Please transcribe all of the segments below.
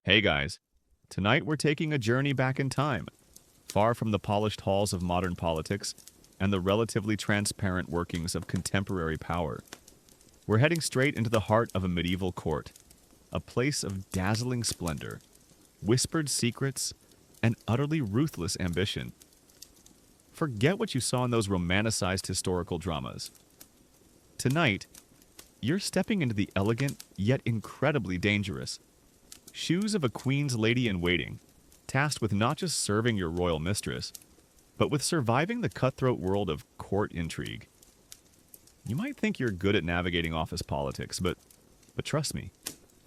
Hey guys, tonight we're taking a journey back in time, far from the polished halls of modern politics and the relatively transparent workings of contemporary power. We're heading straight into the heart of a medieval court, a place of dazzling splendor, whispered secrets, and utterly ruthless ambition. Forget what you saw in those romanticized historical dramas. Tonight, you're stepping into the elegant yet incredibly dangerous shoes of a queen's lady-in-waiting, tasked with not just serving your royal mistress, but with surviving the cutthroat world of court intrigue. You might think you're good at navigating office politics, but trust me,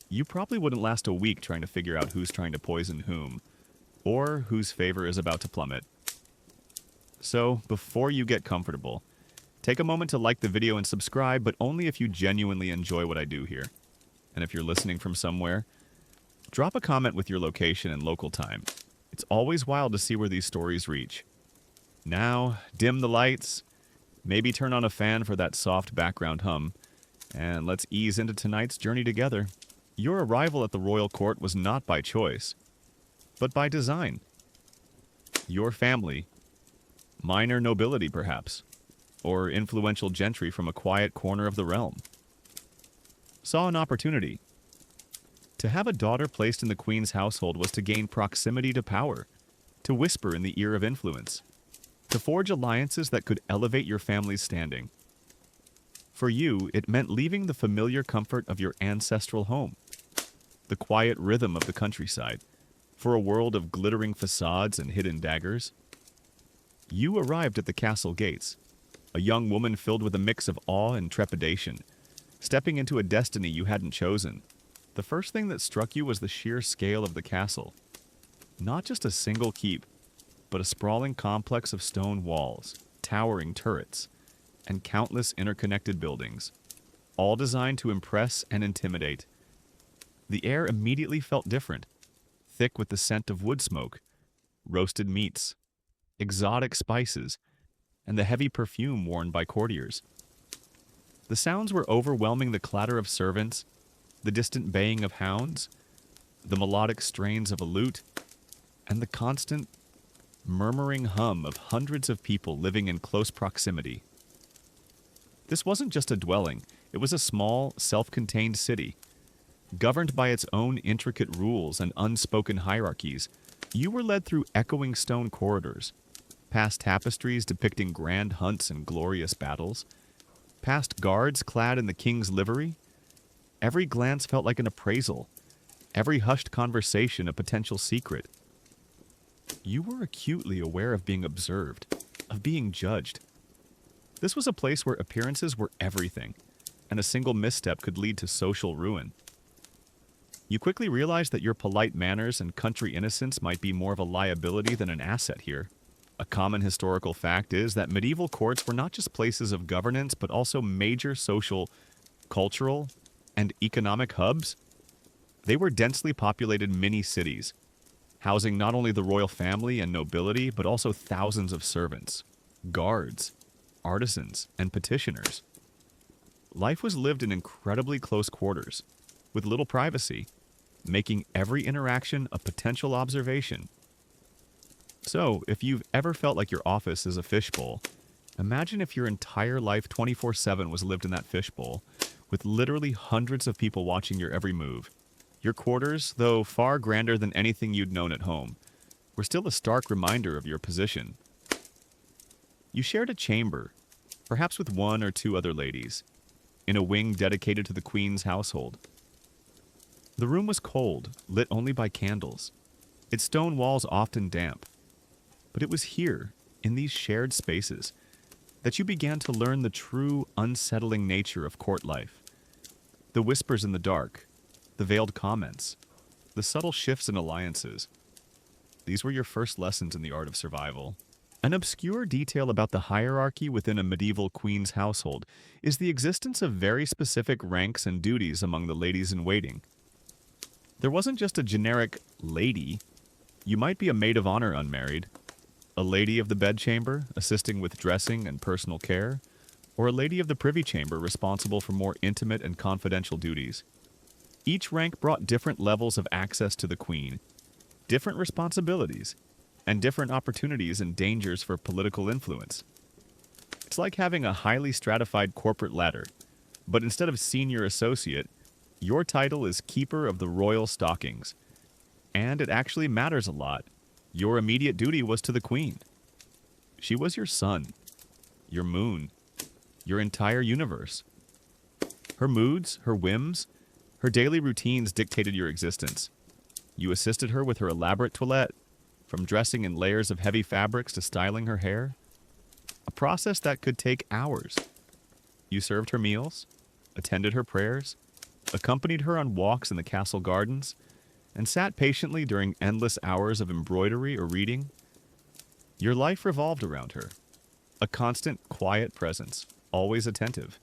you probably wouldn't last a week trying to figure out who's trying to poison whom, or whose favor is about to plummet. So, before you get comfortable, take a moment to like the video and subscribe, but only if you genuinely enjoy what I do here. And if you're listening from somewhere, drop a comment with your location and local time. It's always wild to see where these stories reach. Now, dim the lights, maybe turn on a fan for that soft background hum, and let's ease into tonight's journey together. Your arrival at the royal court was not by choice, but by design. Your family, minor nobility perhaps, or influential gentry from a quiet corner of the realm, saw an opportunity. To have a daughter placed in the queen's household was to gain proximity to power, to whisper in the ear of influence, to forge alliances that could elevate your family's standing. For you, it meant leaving the familiar comfort of your ancestral home, the quiet rhythm of the countryside, for a world of glittering facades and hidden daggers. You arrived at the castle gates, a young woman filled with a mix of awe and trepidation, stepping into a destiny you hadn't chosen. The first thing that struck you was the sheer scale of the castle. Not just a single keep, but a sprawling complex of stone walls, towering turrets, and countless interconnected buildings, all designed to impress and intimidate. The air immediately felt different, thick with the scent of wood smoke, roasted meats, exotic spices, and the heavy perfume worn by courtiers. The sounds were overwhelming: the clatter of servants, the distant baying of hounds, the melodic strains of a lute, and the constant, murmuring hum of hundreds of people living in close proximity. This wasn't just a dwelling, it was a small, self-contained city. Governed by its own intricate rules and unspoken hierarchies, you were led through echoing stone corridors, past tapestries depicting grand hunts and glorious battles, past guards clad in the king's livery. Every glance felt like an appraisal, every hushed conversation a potential secret. You were acutely aware of being observed, of being judged. This was a place where appearances were everything, and a single misstep could lead to social ruin. You quickly realized that your polite manners and country innocence might be more of a liability than an asset here. A common historical fact is that medieval courts were not just places of governance, but also major social, cultural, and economic hubs. They were densely populated mini-cities, housing not only the royal family and nobility, but also thousands of servants, guards, artisans, and petitioners. Life was lived in incredibly close quarters, with little privacy, making every interaction a potential observation. So, if you've ever felt like your office is a fishbowl, imagine if your entire life 24/7 was lived in that fishbowl, with literally hundreds of people watching your every move. Your quarters, though far grander than anything you'd known at home, were still a stark reminder of your position. You shared a chamber, perhaps with one or two other ladies, in a wing dedicated to the queen's household. The room was cold, lit only by candles, its stone walls often damp. But it was here, in these shared spaces, that you began to learn the true, unsettling nature of court life. The whispers in the dark, the veiled comments, the subtle shifts in alliances. These were your first lessons in the art of survival. An obscure detail about the hierarchy within a medieval queen's household is the existence of very specific ranks and duties among the ladies-in-waiting. There wasn't just a generic lady. You might be a maid of honor unmarried, a lady of the bedchamber, assisting with dressing and personal care, or a lady of the privy chamber responsible for more intimate and confidential duties. Each rank brought different levels of access to the queen, different responsibilities, and different opportunities and dangers for political influence. It's like having a highly stratified corporate ladder, but instead of senior associate, your title is keeper of the royal stockings. And it actually matters a lot. Your immediate duty was to the queen. She was your sun, your moon, your entire universe. Her moods, her whims, her daily routines dictated your existence. You assisted her with her elaborate toilette, from dressing in layers of heavy fabrics to styling her hair, a process that could take hours. You served her meals, attended her prayers, accompanied her on walks in the castle gardens, and sat patiently during endless hours of embroidery or reading. Your life revolved around her, a constant, quiet presence, always attentive,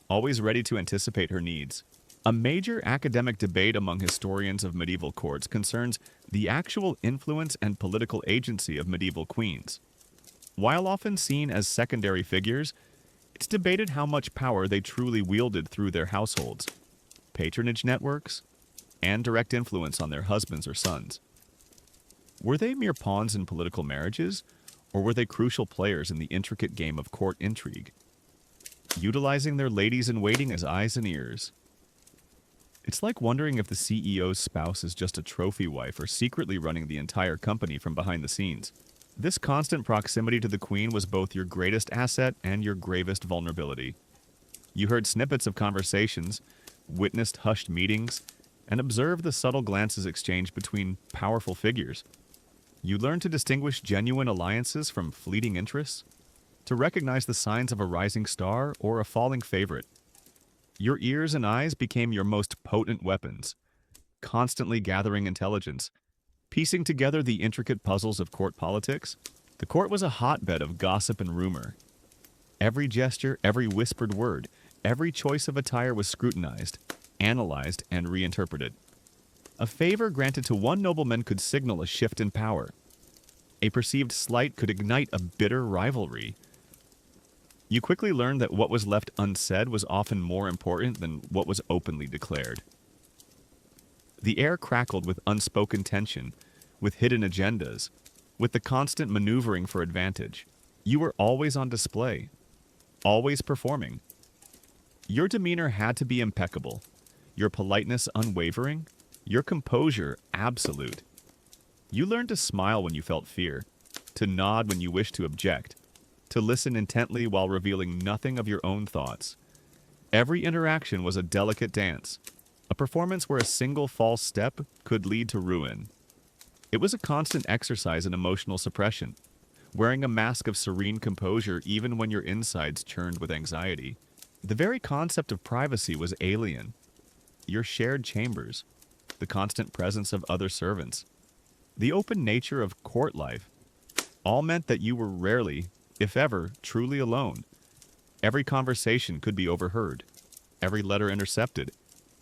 always ready to anticipate her needs. A major academic debate among historians of medieval courts concerns the actual influence and political agency of medieval queens. While often seen as secondary figures, it's debated how much power they truly wielded through their households, patronage networks, and direct influence on their husbands or sons. Were they mere pawns in political marriages, or were they crucial players in the intricate game of court intrigue, utilizing their ladies-in-waiting as eyes and ears? It's like wondering if the CEO's spouse is just a trophy wife or secretly running the entire company from behind the scenes. This constant proximity to the queen was both your greatest asset and your gravest vulnerability. You heard snippets of conversations, witnessed hushed meetings, and observed the subtle glances exchanged between powerful figures. You learned to distinguish genuine alliances from fleeting interests, to recognize the signs of a rising star or a falling favorite. Your ears and eyes became your most potent weapons, constantly gathering intelligence, piecing together the intricate puzzles of court politics. The court was a hotbed of gossip and rumor. Every gesture, every whispered word, every choice of attire was scrutinized, analyzed, and reinterpreted. A favor granted to one nobleman could signal a shift in power. A perceived slight could ignite a bitter rivalry. You quickly learned that what was left unsaid was often more important than what was openly declared. The air crackled with unspoken tension, with hidden agendas, with the constant maneuvering for advantage. You were always on display, always performing. Your demeanor had to be impeccable, your politeness unwavering, your composure absolute. You learned to smile when you felt fear, to nod when you wished to object, to listen intently while revealing nothing of your own thoughts. Every interaction was a delicate dance, a performance where a single false step could lead to ruin. It was a constant exercise in emotional suppression, wearing a mask of serene composure even when your insides churned with anxiety. The very concept of privacy was alien. Your shared chambers, the constant presence of other servants, the open nature of court life, all meant that you were rarely, if ever, truly alone. Every conversation could be overheard, every letter intercepted,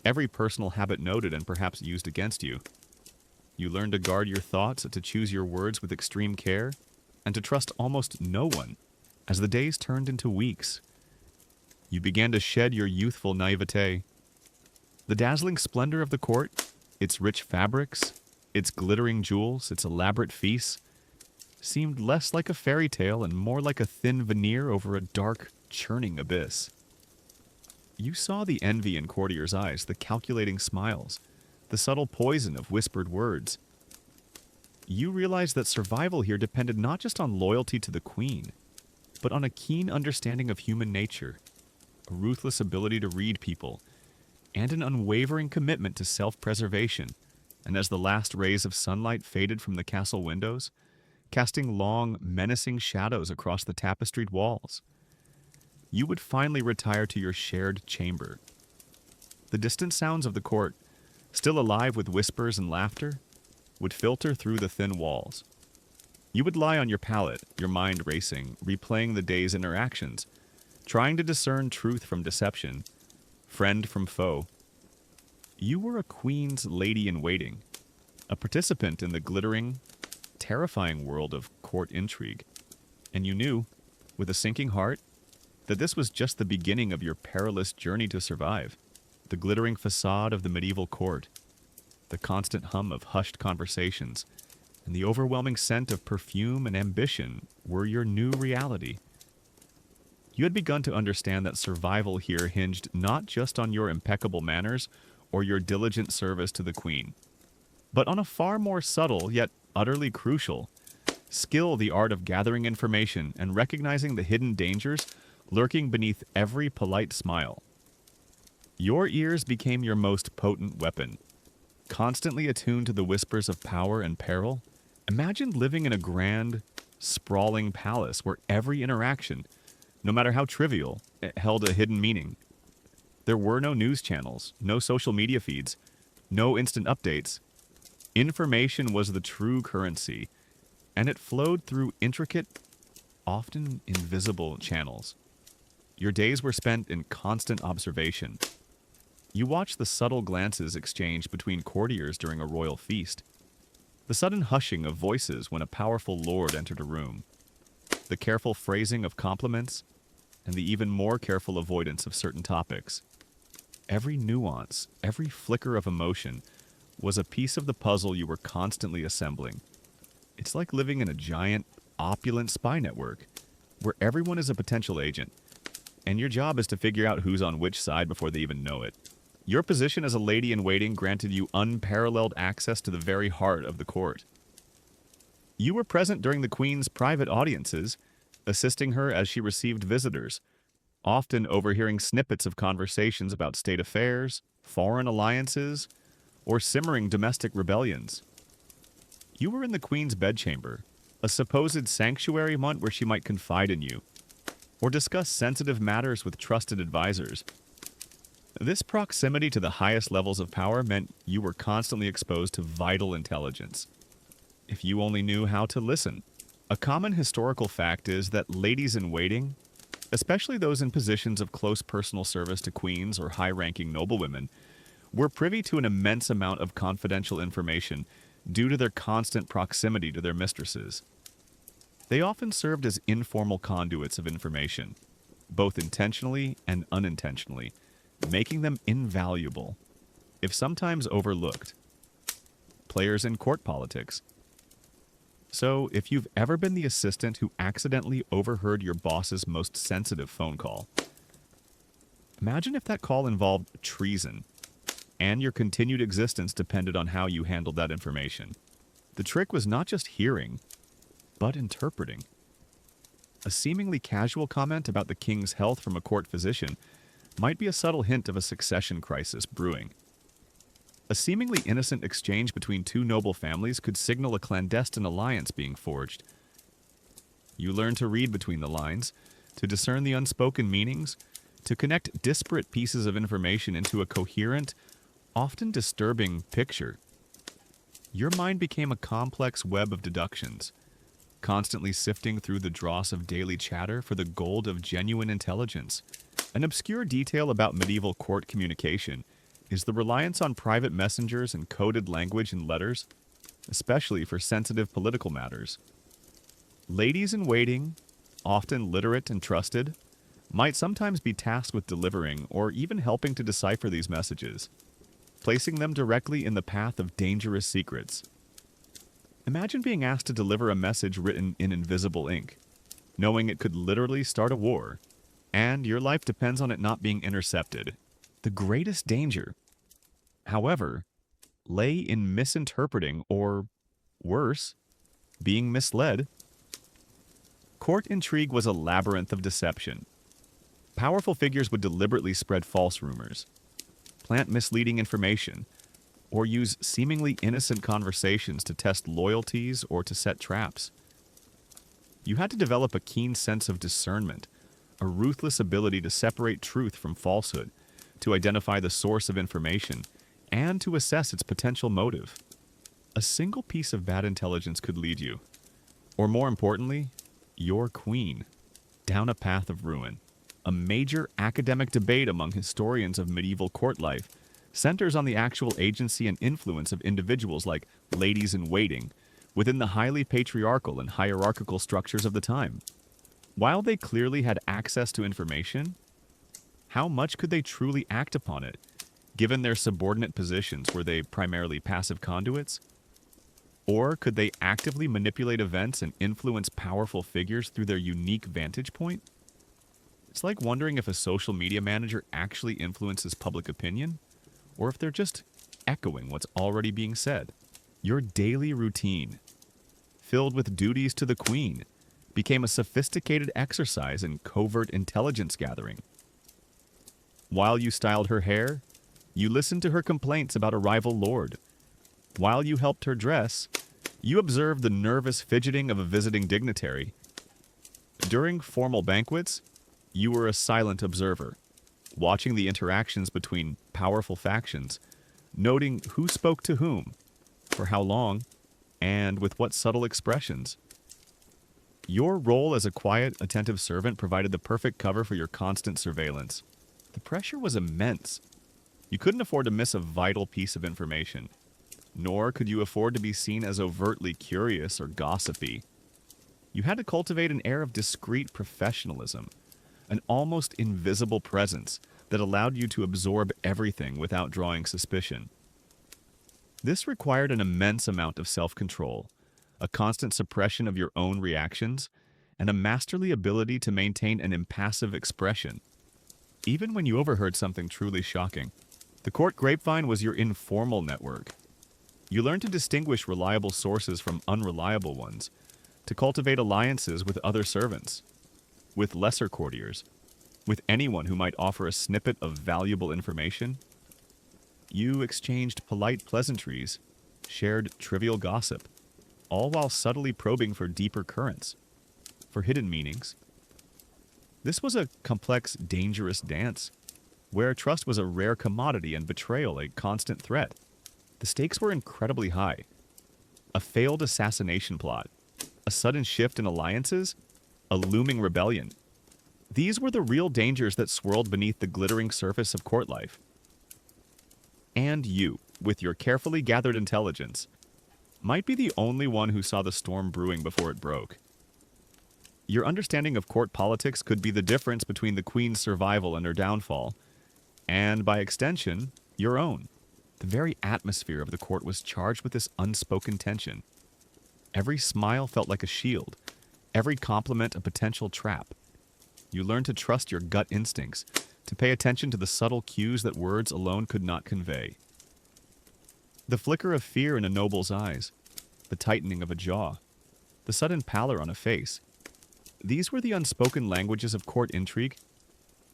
every personal habit noted and perhaps used against you. You learned to guard your thoughts, to choose your words with extreme care, and to trust almost no one. As the days turned into weeks, you began to shed your youthful naivete. The dazzling splendor of the court, its rich fabrics, its glittering jewels, its elaborate feasts, seemed less like a fairy tale and more like a thin veneer over a dark, churning abyss. You saw the envy in courtiers' eyes, the calculating smiles, the subtle poison of whispered words. You realized that survival here depended not just on loyalty to the queen, but on a keen understanding of human nature, a ruthless ability to read people, and an unwavering commitment to self-preservation. And as the last rays of sunlight faded from the castle windows, casting long, menacing shadows across the tapestried walls, you would finally retire to your shared chamber. The distant sounds of the court, still alive with whispers and laughter, would filter through the thin walls. You would lie on your pallet, your mind racing, replaying the day's interactions, trying to discern truth from deception, friend from foe. You were a queen's lady-in-waiting, a participant in the glittering, terrifying world of court intrigue, and you knew, with a sinking heart, that this was just the beginning of your perilous journey to survive. The glittering facade of the medieval court, the constant hum of hushed conversations, and the overwhelming scent of perfume and ambition were your new reality. You had begun to understand that survival here hinged not just on your impeccable manners or your diligent service to the queen, but on a far more subtle yet utterly crucial skill, the art of gathering information and recognizing the hidden dangers lurking beneath every polite smile. Your ears became your most potent weapon. Constantly attuned to the whispers of power and peril, imagine living in a grand, sprawling palace where every interaction, no matter how trivial, held a hidden meaning. There were no news channels, no social media feeds, no instant updates. Information was the true currency, and it flowed through intricate, often invisible channels. Your days were spent in constant observation. You watched the subtle glances exchanged between courtiers during a royal feast, the sudden hushing of voices when a powerful lord entered a room, the careful phrasing of compliments, and the even more careful avoidance of certain topics. Every nuance, every flicker of emotion was a piece of the puzzle you were constantly assembling. It's like living in a giant, opulent spy network, where everyone is a potential agent, and your job is to figure out who's on which side before they even know it. Your position as a lady-in-waiting granted you unparalleled access to the very heart of the court. You were present during the Queen's private audiences, assisting her as she received visitors, often overhearing snippets of conversations about state affairs, foreign alliances, or simmering domestic rebellions. You were in the Queen's bedchamber, a supposed sanctuary where she might confide in you, or discuss sensitive matters with trusted advisors. This proximity to the highest levels of power meant you were constantly exposed to vital intelligence. If you only knew how to listen. A common historical fact is that ladies-in-waiting, especially those in positions of close personal service to queens or high-ranking noblewomen, were privy to an immense amount of confidential information due to their constant proximity to their mistresses. They often served as informal conduits of information, both intentionally and unintentionally, making them invaluable, if sometimes overlooked. Players in court politics. So, if you've ever been the assistant who accidentally overheard your boss's most sensitive phone call, imagine if that call involved treason, and your continued existence depended on how you handled that information. The trick was not just hearing, but interpreting. A seemingly casual comment about the king's health from a court physician might be a subtle hint of a succession crisis brewing. A seemingly innocent exchange between two noble families could signal a clandestine alliance being forged. You learn to read between the lines, to discern the unspoken meanings, to connect disparate pieces of information into a coherent, often disturbing picture. Your mind became a complex web of deductions, constantly sifting through the dross of daily chatter for the gold of genuine intelligence. An obscure detail about medieval court communication is the reliance on private messengers and coded language in letters, especially for sensitive political matters. Ladies-in-waiting, often literate and trusted, might sometimes be tasked with delivering or even helping to decipher these messages, placing them directly in the path of dangerous secrets. Imagine being asked to deliver a message written in invisible ink, knowing it could literally start a war, and your life depends on it not being intercepted. The greatest danger, however, lay in misinterpreting or, worse, being misled. Court intrigue was a labyrinth of deception. Powerful figures would deliberately spread false rumors, plant misleading information, or use seemingly innocent conversations to test loyalties or to set traps. You had to develop a keen sense of discernment, a ruthless ability to separate truth from falsehood, to identify the source of information, and to assess its potential motive. A single piece of bad intelligence could lead you, or more importantly, your queen, down a path of ruin. A major academic debate among historians of medieval court life centers on the actual agency and influence of individuals like ladies-in-waiting within the highly patriarchal and hierarchical structures of the time. While they clearly had access to information, how much could they truly act upon it Given their subordinate positions, were they primarily passive conduits? Or could they actively manipulate events and influence powerful figures through their unique vantage point? It's like wondering if a social media manager actually influences public opinion, or if they're just echoing what's already being said. Your daily routine, filled with duties to the queen, became a sophisticated exercise in covert intelligence gathering. While you styled her hair, you listened to her complaints about a rival lord. While you helped her dress, you observed the nervous fidgeting of a visiting dignitary. During formal banquets, you were a silent observer, watching the interactions between powerful factions, noting who spoke to whom, for how long, and with what subtle expressions. Your role as a quiet, attentive servant provided the perfect cover for your constant surveillance. The pressure was immense. You couldn't afford to miss a vital piece of information, nor could you afford to be seen as overtly curious or gossipy. You had to cultivate an air of discreet professionalism, an almost invisible presence that allowed you to absorb everything without drawing suspicion. This required an immense amount of self-control, a constant suppression of your own reactions, and a masterly ability to maintain an impassive expression, even when you overheard something truly shocking. The court grapevine was your informal network. You learned to distinguish reliable sources from unreliable ones, to cultivate alliances with other servants, with lesser courtiers, with anyone who might offer a snippet of valuable information. You exchanged polite pleasantries, shared trivial gossip, all while subtly probing for deeper currents, for hidden meanings. This was a complex, dangerous dance, where trust was a rare commodity and betrayal a constant threat. The stakes were incredibly high. A failed assassination plot, a sudden shift in alliances, a looming rebellion. These were the real dangers that swirled beneath the glittering surface of court life. And you, with your carefully gathered intelligence, might be the only one who saw the storm brewing before it broke. Your understanding of court politics could be the difference between the queen's survival and her downfall, and by extension, your own. The very atmosphere of the court was charged with this unspoken tension. Every smile felt like a shield, every compliment a potential trap. You learned to trust your gut instincts, to pay attention to the subtle cues that words alone could not convey. The flicker of fear in a noble's eyes, the tightening of a jaw, the sudden pallor on a face. These were the unspoken languages of court intrigue,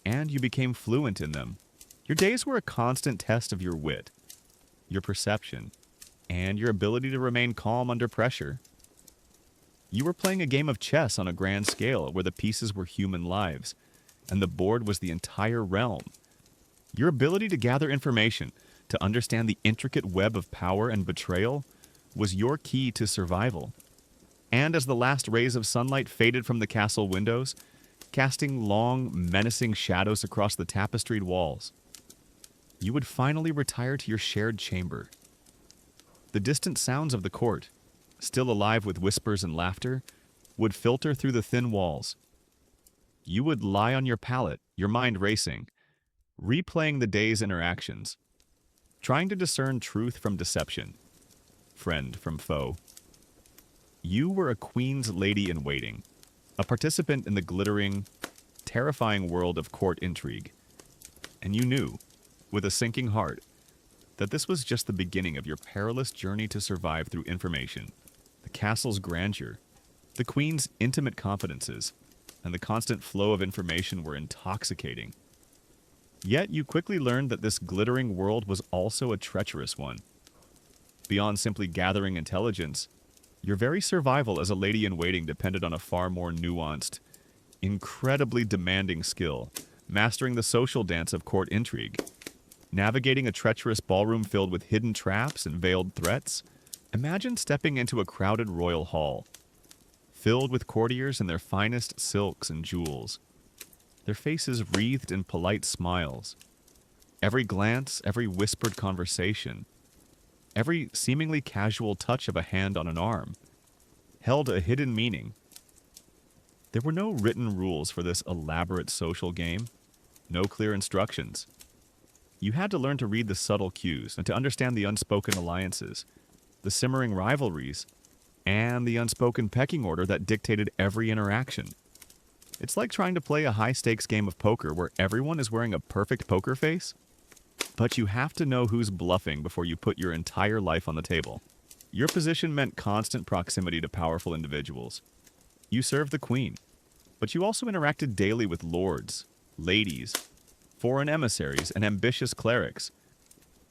and you became fluent in them. Your days were a constant test of your wit, your perception, and your ability to remain calm under pressure. You were playing a game of chess on a grand scale where the pieces were human lives, and the board was the entire realm. Your ability to gather information, to understand the intricate web of power and betrayal, was your key to survival. And as the last rays of sunlight faded from the castle windows, casting long, menacing shadows across the tapestried walls, you would finally retire to your shared chamber. The distant sounds of the court, still alive with whispers and laughter, would filter through the thin walls. You would lie on your pallet, your mind racing, replaying the day's interactions, trying to discern truth from deception, friend from foe. You were a queen's lady-in-waiting, a participant in the glittering, terrifying world of court intrigue. And you knew, with a sinking heart, that this was just the beginning of your perilous journey to survive through information. The castle's grandeur, the queen's intimate confidences, and the constant flow of information were intoxicating. Yet you quickly learned that this glittering world was also a treacherous one. Beyond simply gathering intelligence, your very survival as a lady-in-waiting depended on a far more nuanced, incredibly demanding skill, mastering the social dance of court intrigue. Navigating a treacherous ballroom filled with hidden traps and veiled threats. Imagine stepping into a crowded royal hall, filled with courtiers in their finest silks and jewels, their faces wreathed in polite smiles. Every glance, every whispered conversation, every seemingly casual touch of a hand on an arm, held a hidden meaning. There were no written rules for this elaborate social game, no clear instructions. You had to learn to read the subtle cues and to understand the unspoken alliances, the simmering rivalries, and the unspoken pecking order that dictated every interaction. It's like trying to play a high-stakes game of poker where everyone is wearing a perfect poker face, but you have to know who's bluffing before you put your entire life on the table. Your position meant constant proximity to powerful individuals. You served the queen, but you also interacted daily with lords, ladies, foreign emissaries, and ambitious clerics.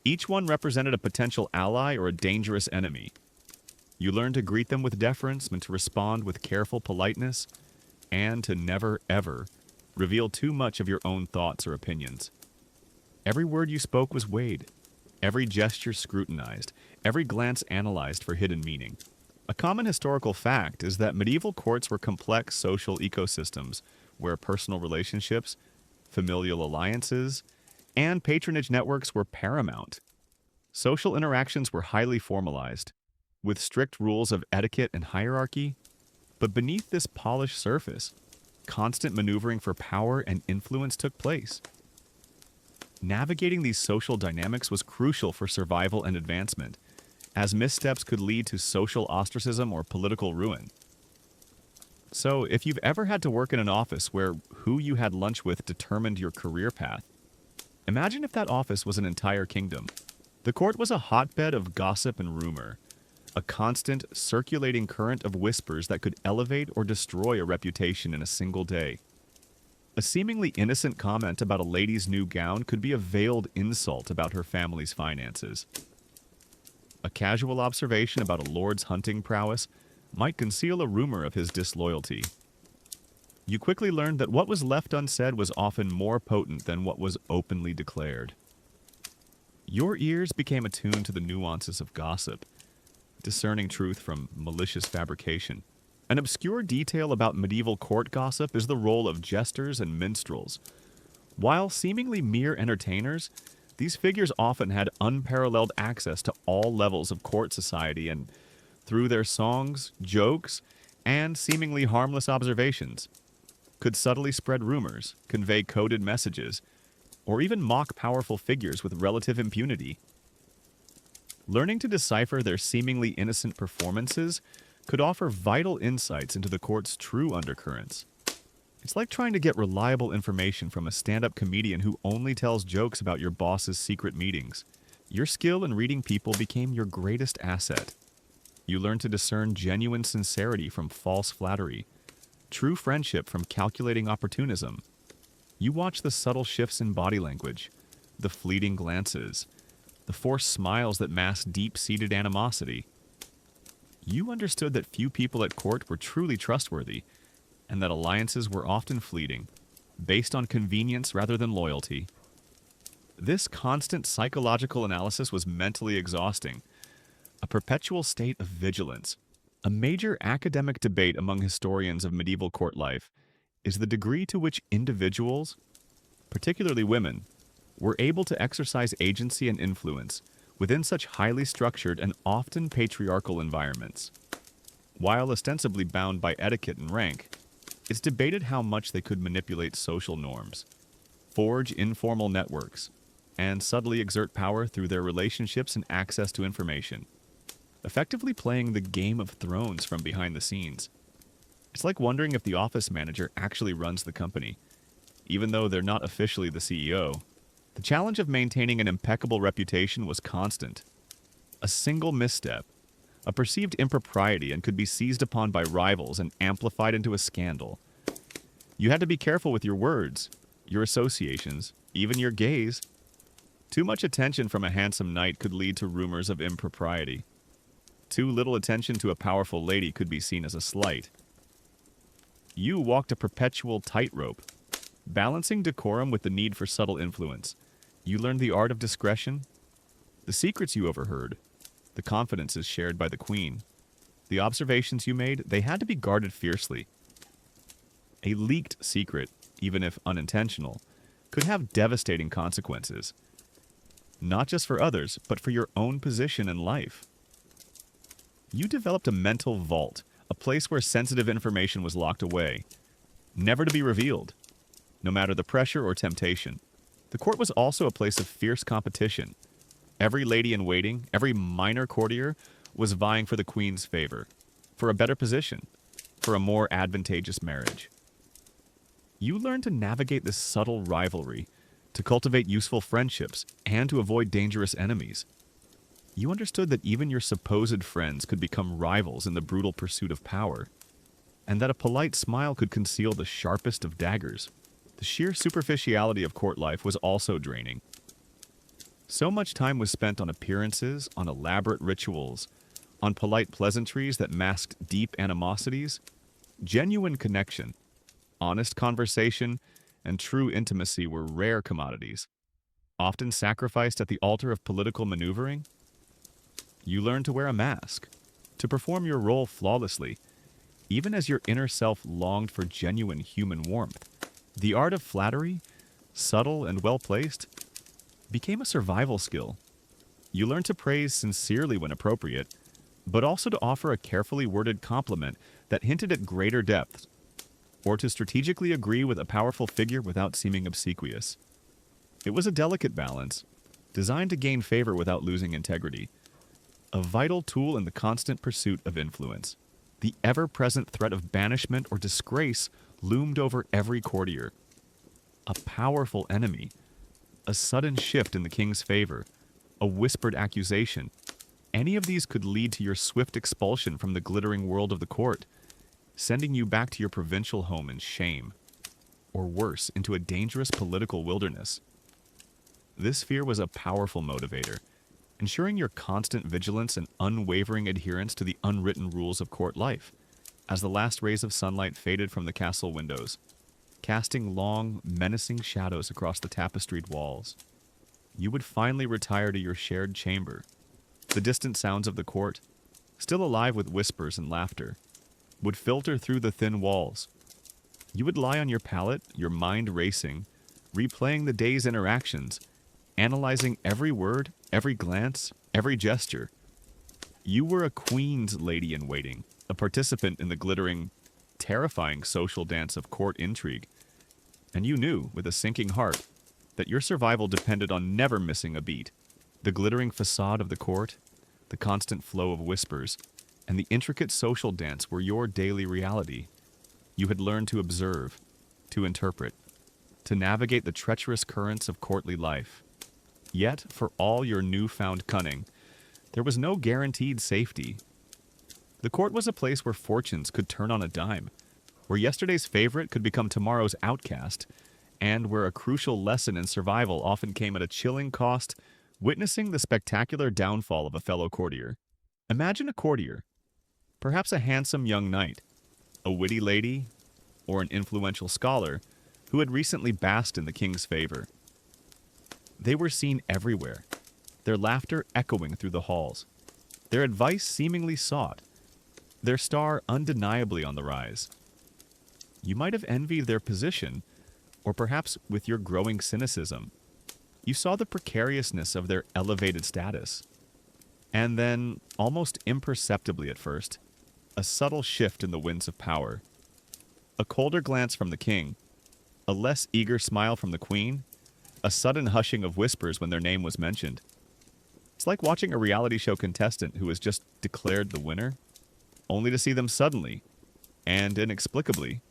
Each one represented a potential ally or a dangerous enemy. You learned to greet them with deference and to respond with careful politeness, and to never, ever reveal too much of your own thoughts or opinions. Every word you spoke was weighed, every gesture scrutinized, every glance analyzed for hidden meaning. A common historical fact is that medieval courts were complex social ecosystems where personal relationships, familial alliances, and patronage networks were paramount. Social interactions were highly formalized, with strict rules of etiquette and hierarchy, but beneath this polished surface, constant maneuvering for power and influence took place. Navigating these social dynamics was crucial for survival and advancement, as missteps could lead to social ostracism or political ruin. So, if you've ever had to work in an office where who you had lunch with determined your career path, imagine if that office was an entire kingdom. The court was a hotbed of gossip and rumor, a constant, circulating current of whispers that could elevate or destroy a reputation in a single day. A seemingly innocent comment about a lady's new gown could be a veiled insult about her family's finances. A casual observation about a lord's hunting prowess might conceal a rumor of his disloyalty. You quickly learned that what was left unsaid was often more potent than what was openly declared. Your ears became attuned to the nuances of gossip, discerning truth from malicious fabrication. An obscure detail about medieval court gossip is the role of jesters and minstrels. While seemingly mere entertainers, these figures often had unparalleled access to all levels of court society and, through their songs, jokes, and seemingly harmless observations, could subtly spread rumors, convey coded messages, or even mock powerful figures with relative impunity. Learning to decipher their seemingly innocent performances could offer vital insights into the court's true undercurrents. It's like trying to get reliable information from a stand-up comedian who only tells jokes about your boss's secret meetings. Your skill in reading people became your greatest asset. You learned to discern genuine sincerity from false flattery, true friendship from calculating opportunism. You watched the subtle shifts in body language, the fleeting glances, the forced smiles that masked deep-seated animosity. You understood that few people at court were truly trustworthy, and that alliances were often fleeting, based on convenience rather than loyalty. This constant psychological analysis was mentally exhausting, a perpetual state of vigilance. A major academic debate among historians of medieval court life is the degree to which individuals, particularly women, were able to exercise agency and influence within such highly structured and often patriarchal environments. While ostensibly bound by etiquette and rank, it's debated how much they could manipulate social norms, forge informal networks, and subtly exert power through their relationships and access to information, effectively playing the Game of Thrones from behind the scenes. It's like wondering if the office manager actually runs the company, even though they're not officially the CEO. The challenge of maintaining an impeccable reputation was constant. A single misstep, a perceived impropriety, and could be seized upon by rivals and amplified into a scandal. You had to be careful with your words, your associations, even your gaze. Too much attention from a handsome knight could lead to rumors of impropriety. Too little attention to a powerful lady could be seen as a slight. You walked a perpetual tightrope, balancing decorum with the need for subtle influence. You learned the art of discretion, the secrets you overheard, the confidences shared by the queen. The observations you made, they had to be guarded fiercely. A leaked secret, even if unintentional, could have devastating consequences. Not just for others, but for your own position in life. You developed a mental vault, a place where sensitive information was locked away, never to be revealed, no matter the pressure or temptation. The court was also a place of fierce competition. Every lady-in-waiting, every minor courtier, was vying for the queen's favor, for a better position, for a more advantageous marriage. You learned to navigate this subtle rivalry, to cultivate useful friendships, and to avoid dangerous enemies. You understood that even your supposed friends could become rivals in the brutal pursuit of power, and that a polite smile could conceal the sharpest of daggers. The sheer superficiality of court life was also draining. So much time was spent on appearances, on elaborate rituals, on polite pleasantries that masked deep animosities. Genuine connection, honest conversation, and true intimacy were rare commodities, often sacrificed at the altar of political maneuvering. You learned to wear a mask, to perform your role flawlessly, even as your inner self longed for genuine human warmth. The art of flattery, subtle and well-placed, became a survival skill. You learned to praise sincerely when appropriate, but also to offer a carefully worded compliment that hinted at greater depth, or to strategically agree with a powerful figure without seeming obsequious. It was a delicate balance, designed to gain favor without losing integrity, a vital tool in the constant pursuit of influence. The ever-present threat of banishment or disgrace loomed over every courtier. A powerful enemy, a sudden shift in the king's favor, a whispered accusation. Any of these could lead to your swift expulsion from the glittering world of the court, sending you back to your provincial home in shame, or worse, into a dangerous political wilderness. This fear was a powerful motivator, ensuring your constant vigilance and unwavering adherence to the unwritten rules of court life. As the last rays of sunlight faded from the castle windows, casting long, menacing shadows across the tapestried walls, you would finally retire to your shared chamber. The distant sounds of the court, still alive with whispers and laughter, would filter through the thin walls. You would lie on your pallet, your mind racing, replaying the day's interactions, analyzing every word, every glance, every gesture. You were a queen's lady-in-waiting, a participant in the glittering, terrifying social dance of court intrigue. And you knew, with a sinking heart, that your survival depended on never missing a beat. The glittering facade of the court, the constant flow of whispers, and the intricate social dance were your daily reality. You had learned to observe, to interpret, to navigate the treacherous currents of courtly life. Yet, for all your newfound cunning, there was no guaranteed safety. The court was a place where fortunes could turn on a dime, where yesterday's favorite could become tomorrow's outcast, and where a crucial lesson in survival often came at a chilling cost, witnessing the spectacular downfall of a fellow courtier. Imagine a courtier, perhaps a handsome young knight, a witty lady, or an influential scholar who had recently basked in the king's favor. They were seen everywhere, their laughter echoing through the halls, their advice seemingly sought, their star undeniably on the rise. You might have envied their position, or perhaps with your growing cynicism, you saw the precariousness of their elevated status. And then, almost imperceptibly at first, a subtle shift in the winds of power. A colder glance from the king, a less eager smile from the queen, a sudden hushing of whispers when their name was mentioned. It's like watching a reality show contestant who has just declared the winner, only to see them suddenly, and inexplicably,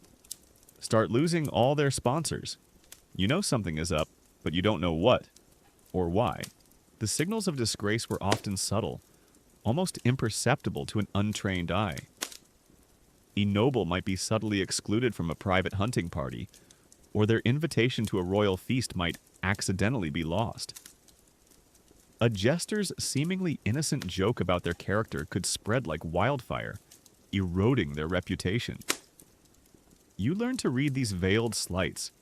start losing all their sponsors. You know something is up, but you don't know what, or why. The signals of disgrace were often subtle, almost imperceptible to an untrained eye. A noble might be subtly excluded from a private hunting party, or their invitation to a royal feast might accidentally be lost. A jester's seemingly innocent joke about their character could spread like wildfire, eroding their reputation. You learn to read these veiled slights,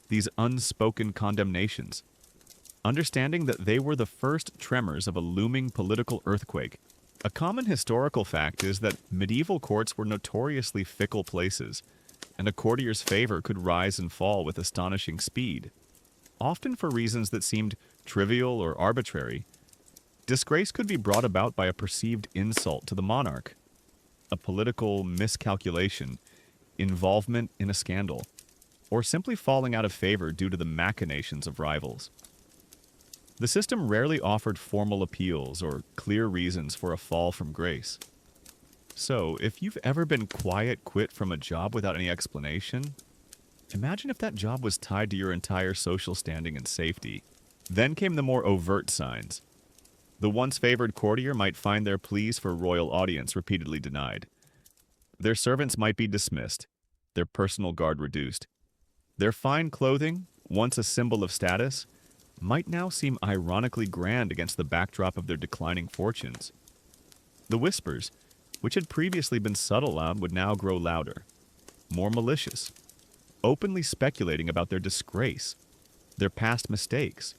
these unspoken condemnations, understanding that they were the first tremors of a looming political earthquake. A common historical fact is that medieval courts were notoriously fickle places, and a courtier's favor could rise and fall with astonishing speed, often for reasons that seemed trivial or arbitrary. Disgrace could be brought about by a perceived insult to the monarch, a political miscalculation, involvement in a scandal, or simply falling out of favor due to the machinations of rivals. The system rarely offered formal appeals or clear reasons for a fall from grace. So, if you've ever been quiet quit from a job without any explanation, imagine if that job was tied to your entire social standing and safety. Then came the more overt signs. The once favored courtier might find their pleas for royal audience repeatedly denied. Their servants might be dismissed, their personal guard reduced. Their fine clothing, once a symbol of status, might now seem ironically grand against the backdrop of their declining fortunes. The whispers, which had previously been subtle, would now grow louder, more malicious, openly speculating about their disgrace, their past mistakes,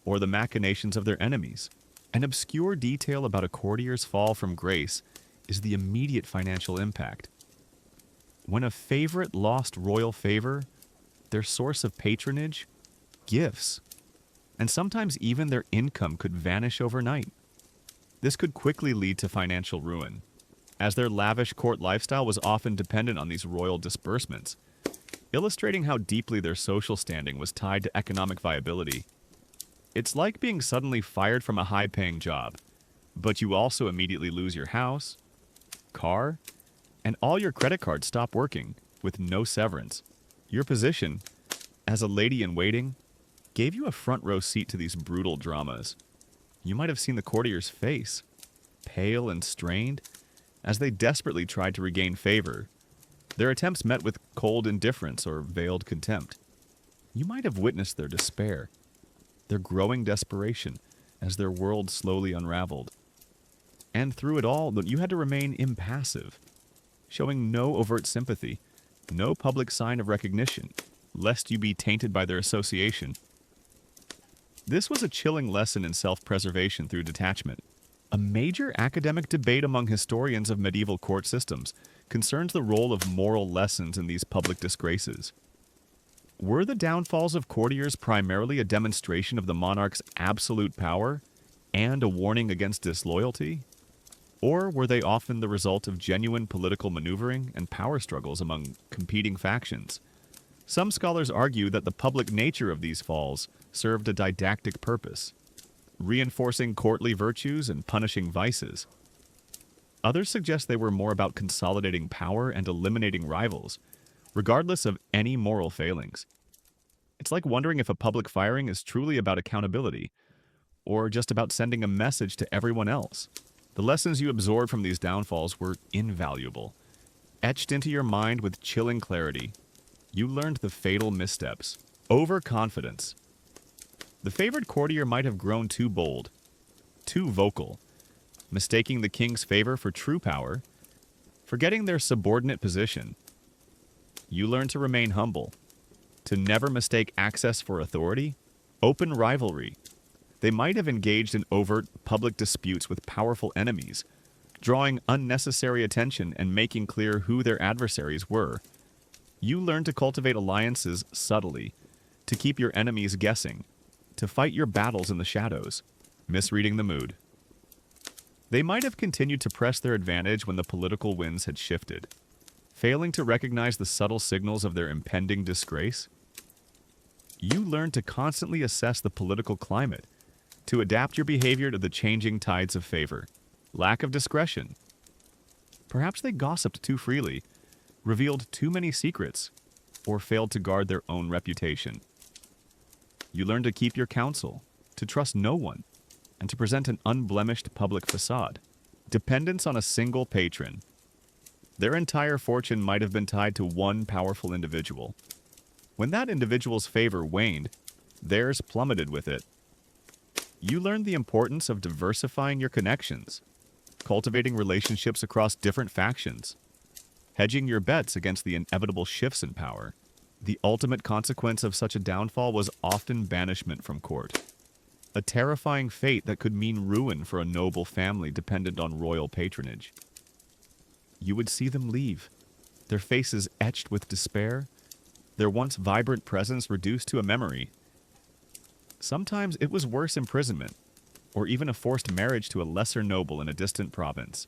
or the machinations of their enemies. An obscure detail about a courtier's fall from grace is the immediate financial impact. When a favorite lost royal favor, their source of patronage, gifts, and sometimes even their income could vanish overnight. This could quickly lead to financial ruin, as their lavish court lifestyle was often dependent on these royal disbursements, illustrating how deeply their social standing was tied to economic viability. It's like being suddenly fired from a high-paying job, but you also immediately lose your house, car, and all your credit cards stop working with no severance. Your position, as a lady-in-waiting, gave you a front-row seat to these brutal dramas. You might have seen the courtier's face, pale and strained, as they desperately tried to regain favor, their attempts met with cold indifference or veiled contempt. You might have witnessed their despair, their growing desperation as their world slowly unraveled. And through it all, you had to remain impassive, showing no overt sympathy, no public sign of recognition, lest you be tainted by their association. This was a chilling lesson in self-preservation through detachment. A major academic debate among historians of medieval court systems concerns the role of moral lessons in these public disgraces. Were the downfalls of courtiers primarily a demonstration of the monarch's absolute power and a warning against disloyalty? Or were they often the result of genuine political maneuvering and power struggles among competing factions? Some scholars argue that the public nature of these falls served a didactic purpose, reinforcing courtly virtues and punishing vices. Others suggest they were more about consolidating power and eliminating rivals, regardless of any moral failings. It's like wondering if a public firing is truly about accountability, or just about sending a message to everyone else. The lessons you absorbed from these downfalls were invaluable. Etched into your mind with chilling clarity, you learned the fatal missteps. Overconfidence. The favored courtier might have grown too bold, too vocal, mistaking the king's favor for true power, forgetting their subordinate position. You learned to remain humble, to never mistake access for authority, open rivalry. They might have engaged in overt public disputes with powerful enemies, drawing unnecessary attention and making clear who their adversaries were. You learned to cultivate alliances subtly, to keep your enemies guessing, to fight your battles in the shadows, misreading the mood. They might have continued to press their advantage when the political winds had shifted, failing to recognize the subtle signals of their impending disgrace. You learned to constantly assess the political climate, to adapt your behavior to the changing tides of favor. Lack of discretion. Perhaps they gossiped too freely, revealed too many secrets, or failed to guard their own reputation. You learned to keep your counsel, to trust no one, and to present an unblemished public facade. Dependence on a single patron. Their entire fortune might have been tied to one powerful individual. When that individual's favor waned, theirs plummeted with it. You learned the importance of diversifying your connections, cultivating relationships across different factions, hedging your bets against the inevitable shifts in power. The ultimate consequence of such a downfall was often banishment from court, a terrifying fate that could mean ruin for a noble family dependent on royal patronage. You would see them leave, their faces etched with despair, their once vibrant presence reduced to a memory. Sometimes it was worse imprisonment, or even a forced marriage to a lesser noble in a distant province,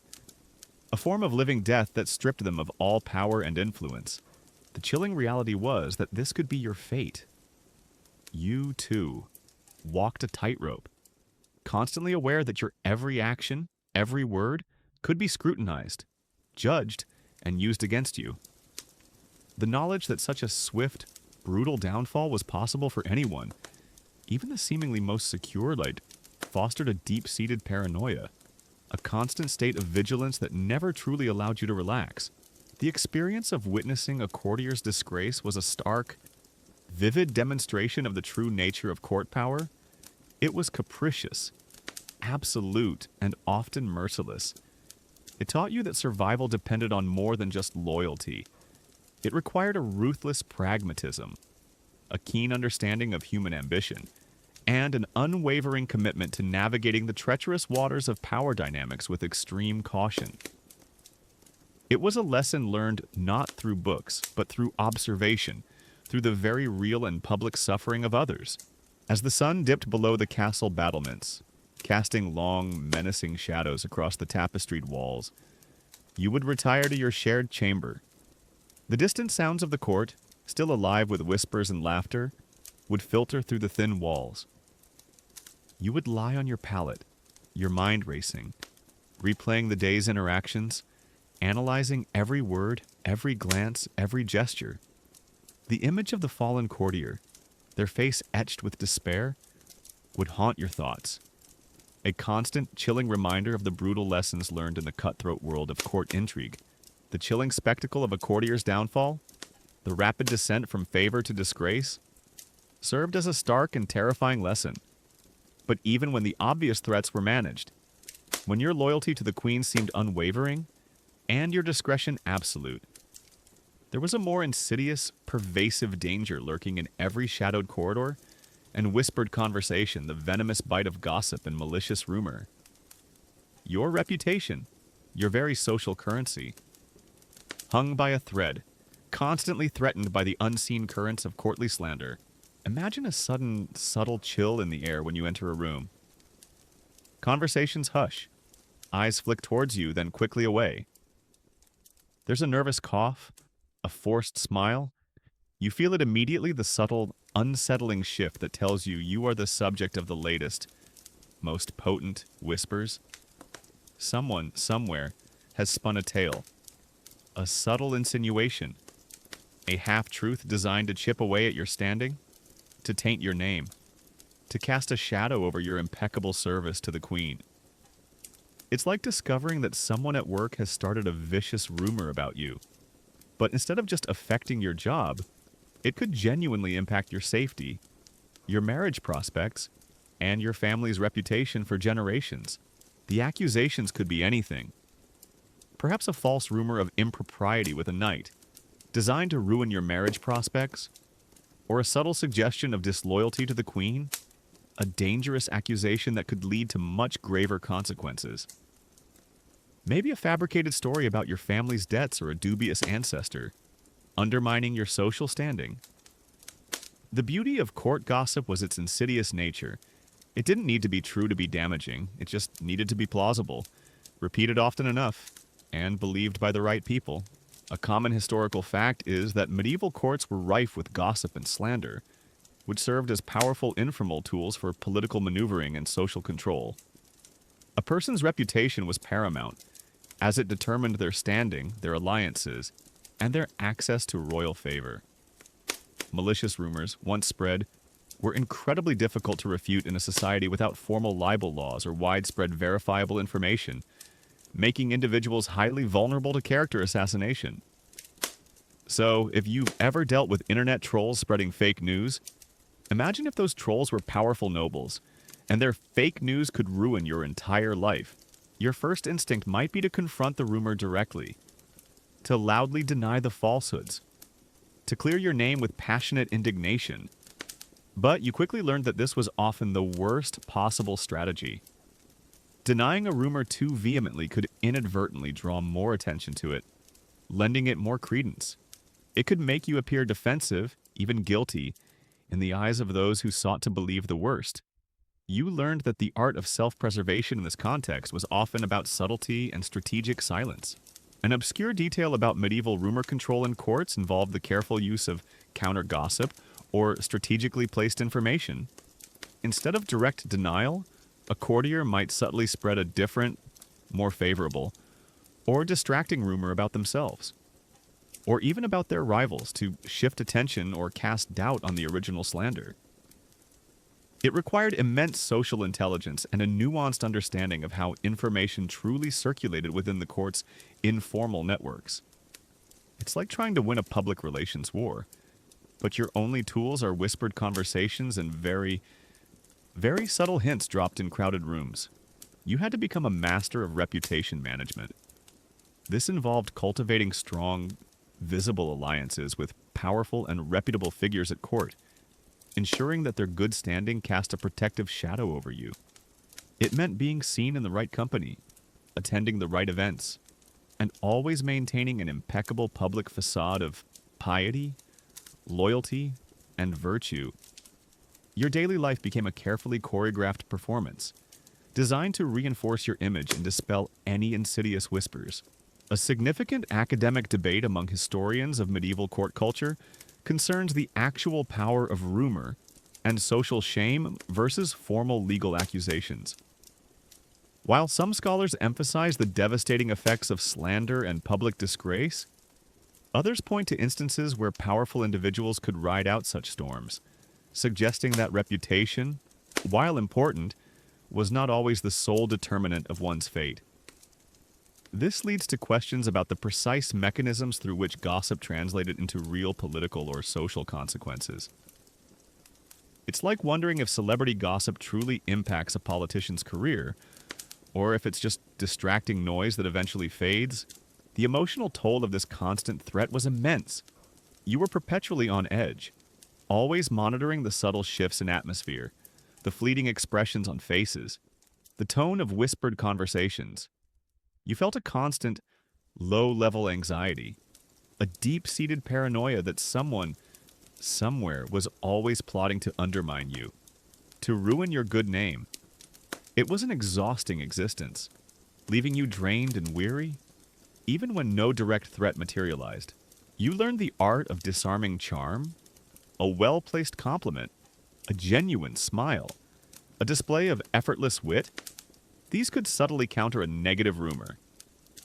a form of living death that stripped them of all power and influence. The chilling reality was that this could be your fate. You, too, walked a tightrope, constantly aware that your every action, every word, could be scrutinized, judged, and used against you. The knowledge that such a swift, brutal downfall was possible for anyone, even the seemingly most secure light, fostered a deep-seated paranoia, a constant state of vigilance that never truly allowed you to relax. The experience of witnessing a courtier's disgrace was a stark, vivid demonstration of the true nature of court power. It was capricious, absolute, and often merciless. It taught you that survival depended on more than just loyalty. It required a ruthless pragmatism, a keen understanding of human ambition, and an unwavering commitment to navigating the treacherous waters of power dynamics with extreme caution. It was a lesson learned not through books, but through observation, through the very real and public suffering of others. As the sun dipped below the castle battlements, casting long, menacing shadows across the tapestried walls, you would retire to your shared chamber. The distant sounds of the court, still alive with whispers and laughter, would filter through the thin walls. You would lie on your pallet, your mind racing, replaying the day's interactions, analyzing every word, every glance, every gesture. The image of the fallen courtier, their face etched with despair, would haunt your thoughts. A constant, chilling reminder of the brutal lessons learned in the cutthroat world of court intrigue. The chilling spectacle of a courtier's downfall, the rapid descent from favor to disgrace, served as a stark and terrifying lesson. But even when the obvious threats were managed, when your loyalty to the queen seemed unwavering, and your discretion absolute, there was a more insidious, pervasive danger lurking in every shadowed corridor and whispered conversation, the venomous bite of gossip and malicious rumor. Your reputation, your very social currency, hung by a thread, constantly threatened by the unseen currents of courtly slander. Imagine a sudden, subtle chill in the air when you enter a room. Conversations hush. Eyes flick towards you, then quickly away. There's a nervous cough, a forced smile. You feel it immediately, the subtle, unsettling shift that tells you you are the subject of the latest, most potent whispers. Someone, somewhere, has spun a tale. A subtle insinuation. A half-truth designed to chip away at your standing, to taint your name, to cast a shadow over your impeccable service to the queen. It's like discovering that someone at work has started a vicious rumor about you. But instead of just affecting your job, it could genuinely impact your safety, your marriage prospects, and your family's reputation for generations. The accusations could be anything. Perhaps a false rumor of impropriety with a knight, designed to ruin your marriage prospects, or a subtle suggestion of disloyalty to the queen, a dangerous accusation that could lead to much graver consequences. Maybe a fabricated story about your family's debts or a dubious ancestor, undermining your social standing. The beauty of court gossip was its insidious nature. It didn't need to be true to be damaging, it just needed to be plausible, repeated often enough, and believed by the right people. A common historical fact is that medieval courts were rife with gossip and slander, which served as powerful informal tools for political maneuvering and social control. A person's reputation was paramount, as it determined their standing, their alliances, and their access to royal favor. Malicious rumors, once spread, were incredibly difficult to refute in a society without formal libel laws or widespread verifiable information, making individuals highly vulnerable to character assassination. So, if you've ever dealt with internet trolls spreading fake news, imagine if those trolls were powerful nobles, and their fake news could ruin your entire life. Your first instinct might be to confront the rumor directly, to loudly deny the falsehoods, to clear your name with passionate indignation. But you quickly learned that this was often the worst possible strategy. Denying a rumor too vehemently could inadvertently draw more attention to it, lending it more credence. It could make you appear defensive, even guilty, in the eyes of those who sought to believe the worst. You learned that the art of self-preservation in this context was often about subtlety and strategic silence. An obscure detail about medieval rumor control in courts involved the careful use of counter-gossip or strategically placed information. Instead of direct denial, a courtier might subtly spread a different, more favorable, or distracting rumor about themselves, or even about their rivals to shift attention or cast doubt on the original slander. It required immense social intelligence and a nuanced understanding of how information truly circulated within the court's informal networks. It's like trying to win a public relations war, but your only tools are whispered conversations and very, very subtle hints dropped in crowded rooms. You had to become a master of reputation management. This involved cultivating strong, visible alliances with powerful and reputable figures at court, ensuring that their good standing cast a protective shadow over you. It meant being seen in the right company, attending the right events, and always maintaining an impeccable public facade of piety, loyalty, and virtue. Your daily life became a carefully choreographed performance, designed to reinforce your image and dispel any insidious whispers. A significant academic debate among historians of medieval court culture concerns the actual power of rumor and social shame versus formal legal accusations. While some scholars emphasize the devastating effects of slander and public disgrace, others point to instances where powerful individuals could ride out such storms, suggesting that reputation, while important, was not always the sole determinant of one's fate. This leads to questions about the precise mechanisms through which gossip translated into real political or social consequences. It's like wondering if celebrity gossip truly impacts a politician's career, or if it's just distracting noise that eventually fades. The emotional toll of this constant threat was immense. You were perpetually on edge, always monitoring the subtle shifts in atmosphere, the fleeting expressions on faces, the tone of whispered conversations. You felt a constant, low-level anxiety, a deep-seated paranoia that someone, somewhere, was always plotting to undermine you, to ruin your good name. It was an exhausting existence, leaving you drained and weary, even when no direct threat materialized. You learned the art of disarming charm, a well-placed compliment, a genuine smile, a display of effortless wit. These could subtly counter a negative rumor,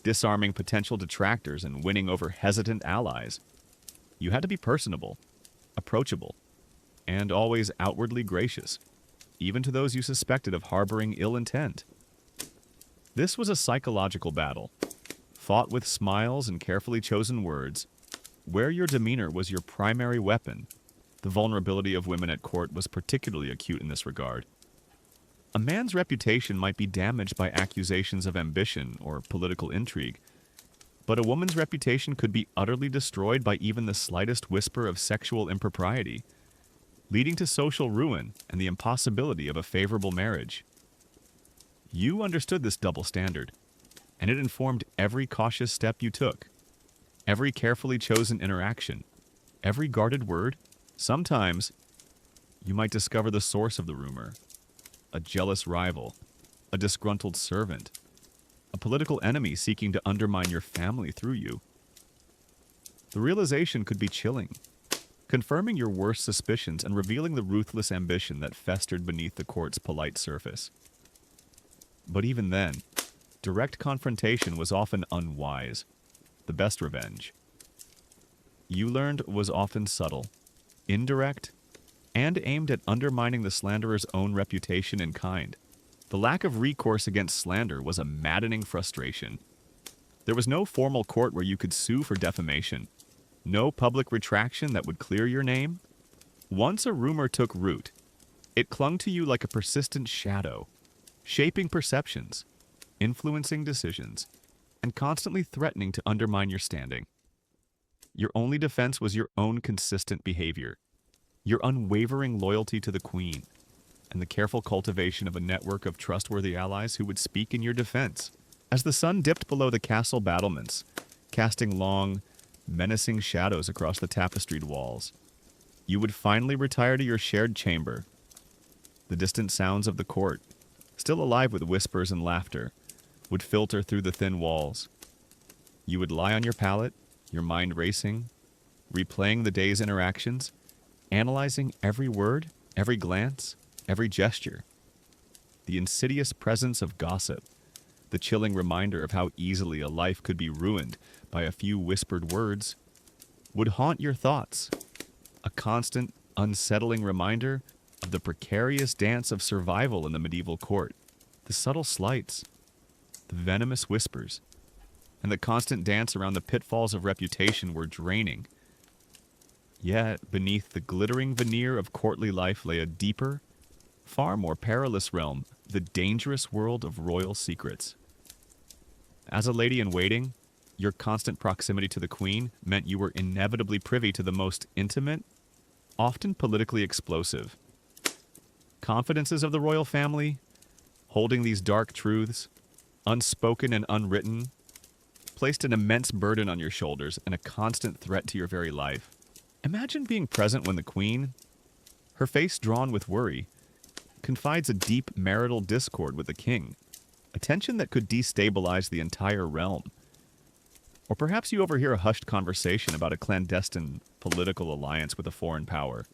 disarming potential detractors and winning over hesitant allies. You had to be personable, approachable, and always outwardly gracious, even to those you suspected of harboring ill intent. This was a psychological battle, fought with smiles and carefully chosen words, where your demeanor was your primary weapon. The vulnerability of women at court was particularly acute in this regard. A man's reputation might be damaged by accusations of ambition or political intrigue, but a woman's reputation could be utterly destroyed by even the slightest whisper of sexual impropriety, leading to social ruin and the impossibility of a favorable marriage. You understood this double standard, and it informed every cautious step you took, every carefully chosen interaction, every guarded word. Sometimes, you might discover the source of the rumor: a jealous rival, a disgruntled servant, a political enemy seeking to undermine your family through you. The realization could be chilling, confirming your worst suspicions and revealing the ruthless ambition that festered beneath the court's polite surface. But even then, direct confrontation was often unwise, the best revenge. You learned was often subtle, indirect, and aimed at undermining the slanderer's own reputation in kind. The lack of recourse against slander was a maddening frustration. There was no formal court where you could sue for defamation, no public retraction that would clear your name. Once a rumor took root, it clung to you like a persistent shadow, shaping perceptions, influencing decisions, and constantly threatening to undermine your standing. Your only defense was your own consistent behavior, your unwavering loyalty to the Queen, and the careful cultivation of a network of trustworthy allies who would speak in your defense. As the sun dipped below the castle battlements, casting long, menacing shadows across the tapestried walls, you would finally retire to your shared chamber. The distant sounds of the court, still alive with whispers and laughter, would filter through the thin walls. You would lie on your pallet, your mind racing, replaying the day's interactions, analyzing every word, every glance, every gesture. The insidious presence of gossip, the chilling reminder of how easily a life could be ruined by a few whispered words, would haunt your thoughts. A constant, unsettling reminder of the precarious dance of survival in the medieval court, the subtle slights, the venomous whispers, and the constant dance around the pitfalls of reputation were draining. Yet, beneath the glittering veneer of courtly life lay a deeper, far more perilous realm, the dangerous world of royal secrets. As a lady-in-waiting, your constant proximity to the queen meant you were inevitably privy to the most intimate, often politically explosive, confidences of the royal family. Holding these dark truths, unspoken and unwritten, placed an immense burden on your shoulders and a constant threat to your very life. Imagine being present when the queen, her face drawn with worry, confides a deep marital discord with the king, a tension that could destabilize the entire realm. Or perhaps you overhear a hushed conversation about a clandestine political alliance with a foreign power,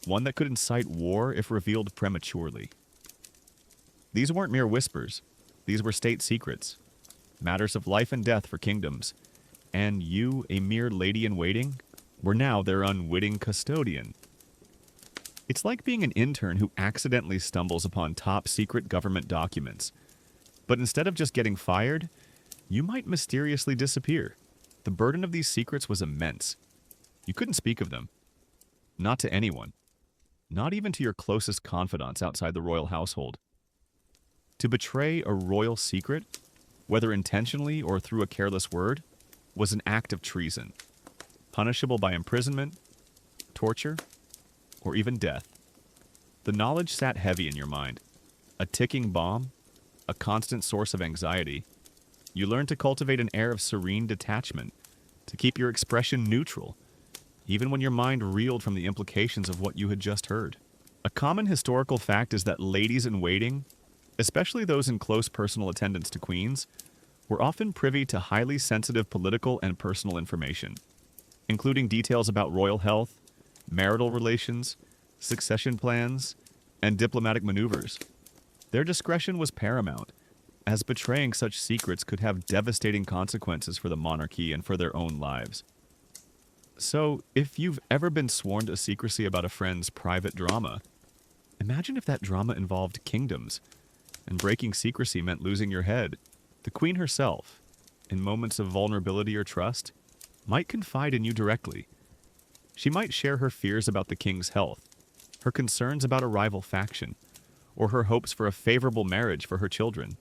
one that could incite war if revealed prematurely. These weren't mere whispers. These were state secrets, matters of life and death for kingdoms, and you, a mere lady-in-waiting, were now their unwitting custodian. It's like being an intern who accidentally stumbles upon top-secret government documents, but instead of just getting fired, you might mysteriously disappear. The burden of these secrets was immense. You couldn't speak of them. Not to anyone. Not even to your closest confidants outside the royal household. To betray a royal secret, whether intentionally or through a careless word, was an act of treason, punishable by imprisonment, torture, or even death. The knowledge sat heavy in your mind, a ticking bomb, a constant source of anxiety. You learned to cultivate an air of serene detachment, to keep your expression neutral, even when your mind reeled from the implications of what you had just heard. A common historical fact is that ladies-in-waiting, especially those in close personal attendance to queens, were often privy to highly sensitive political and personal information, including details about royal health, marital relations, succession plans, and diplomatic maneuvers. Their discretion was paramount, as betraying such secrets could have devastating consequences for the monarchy and for their own lives. So, if you've ever been sworn to secrecy about a friend's private drama, imagine if that drama involved kingdoms, and breaking secrecy meant losing your head. The queen herself, in moments of vulnerability or trust, might confide in you directly. She might share her fears about the king's health, her concerns about a rival faction, or her hopes for a favorable marriage for her children.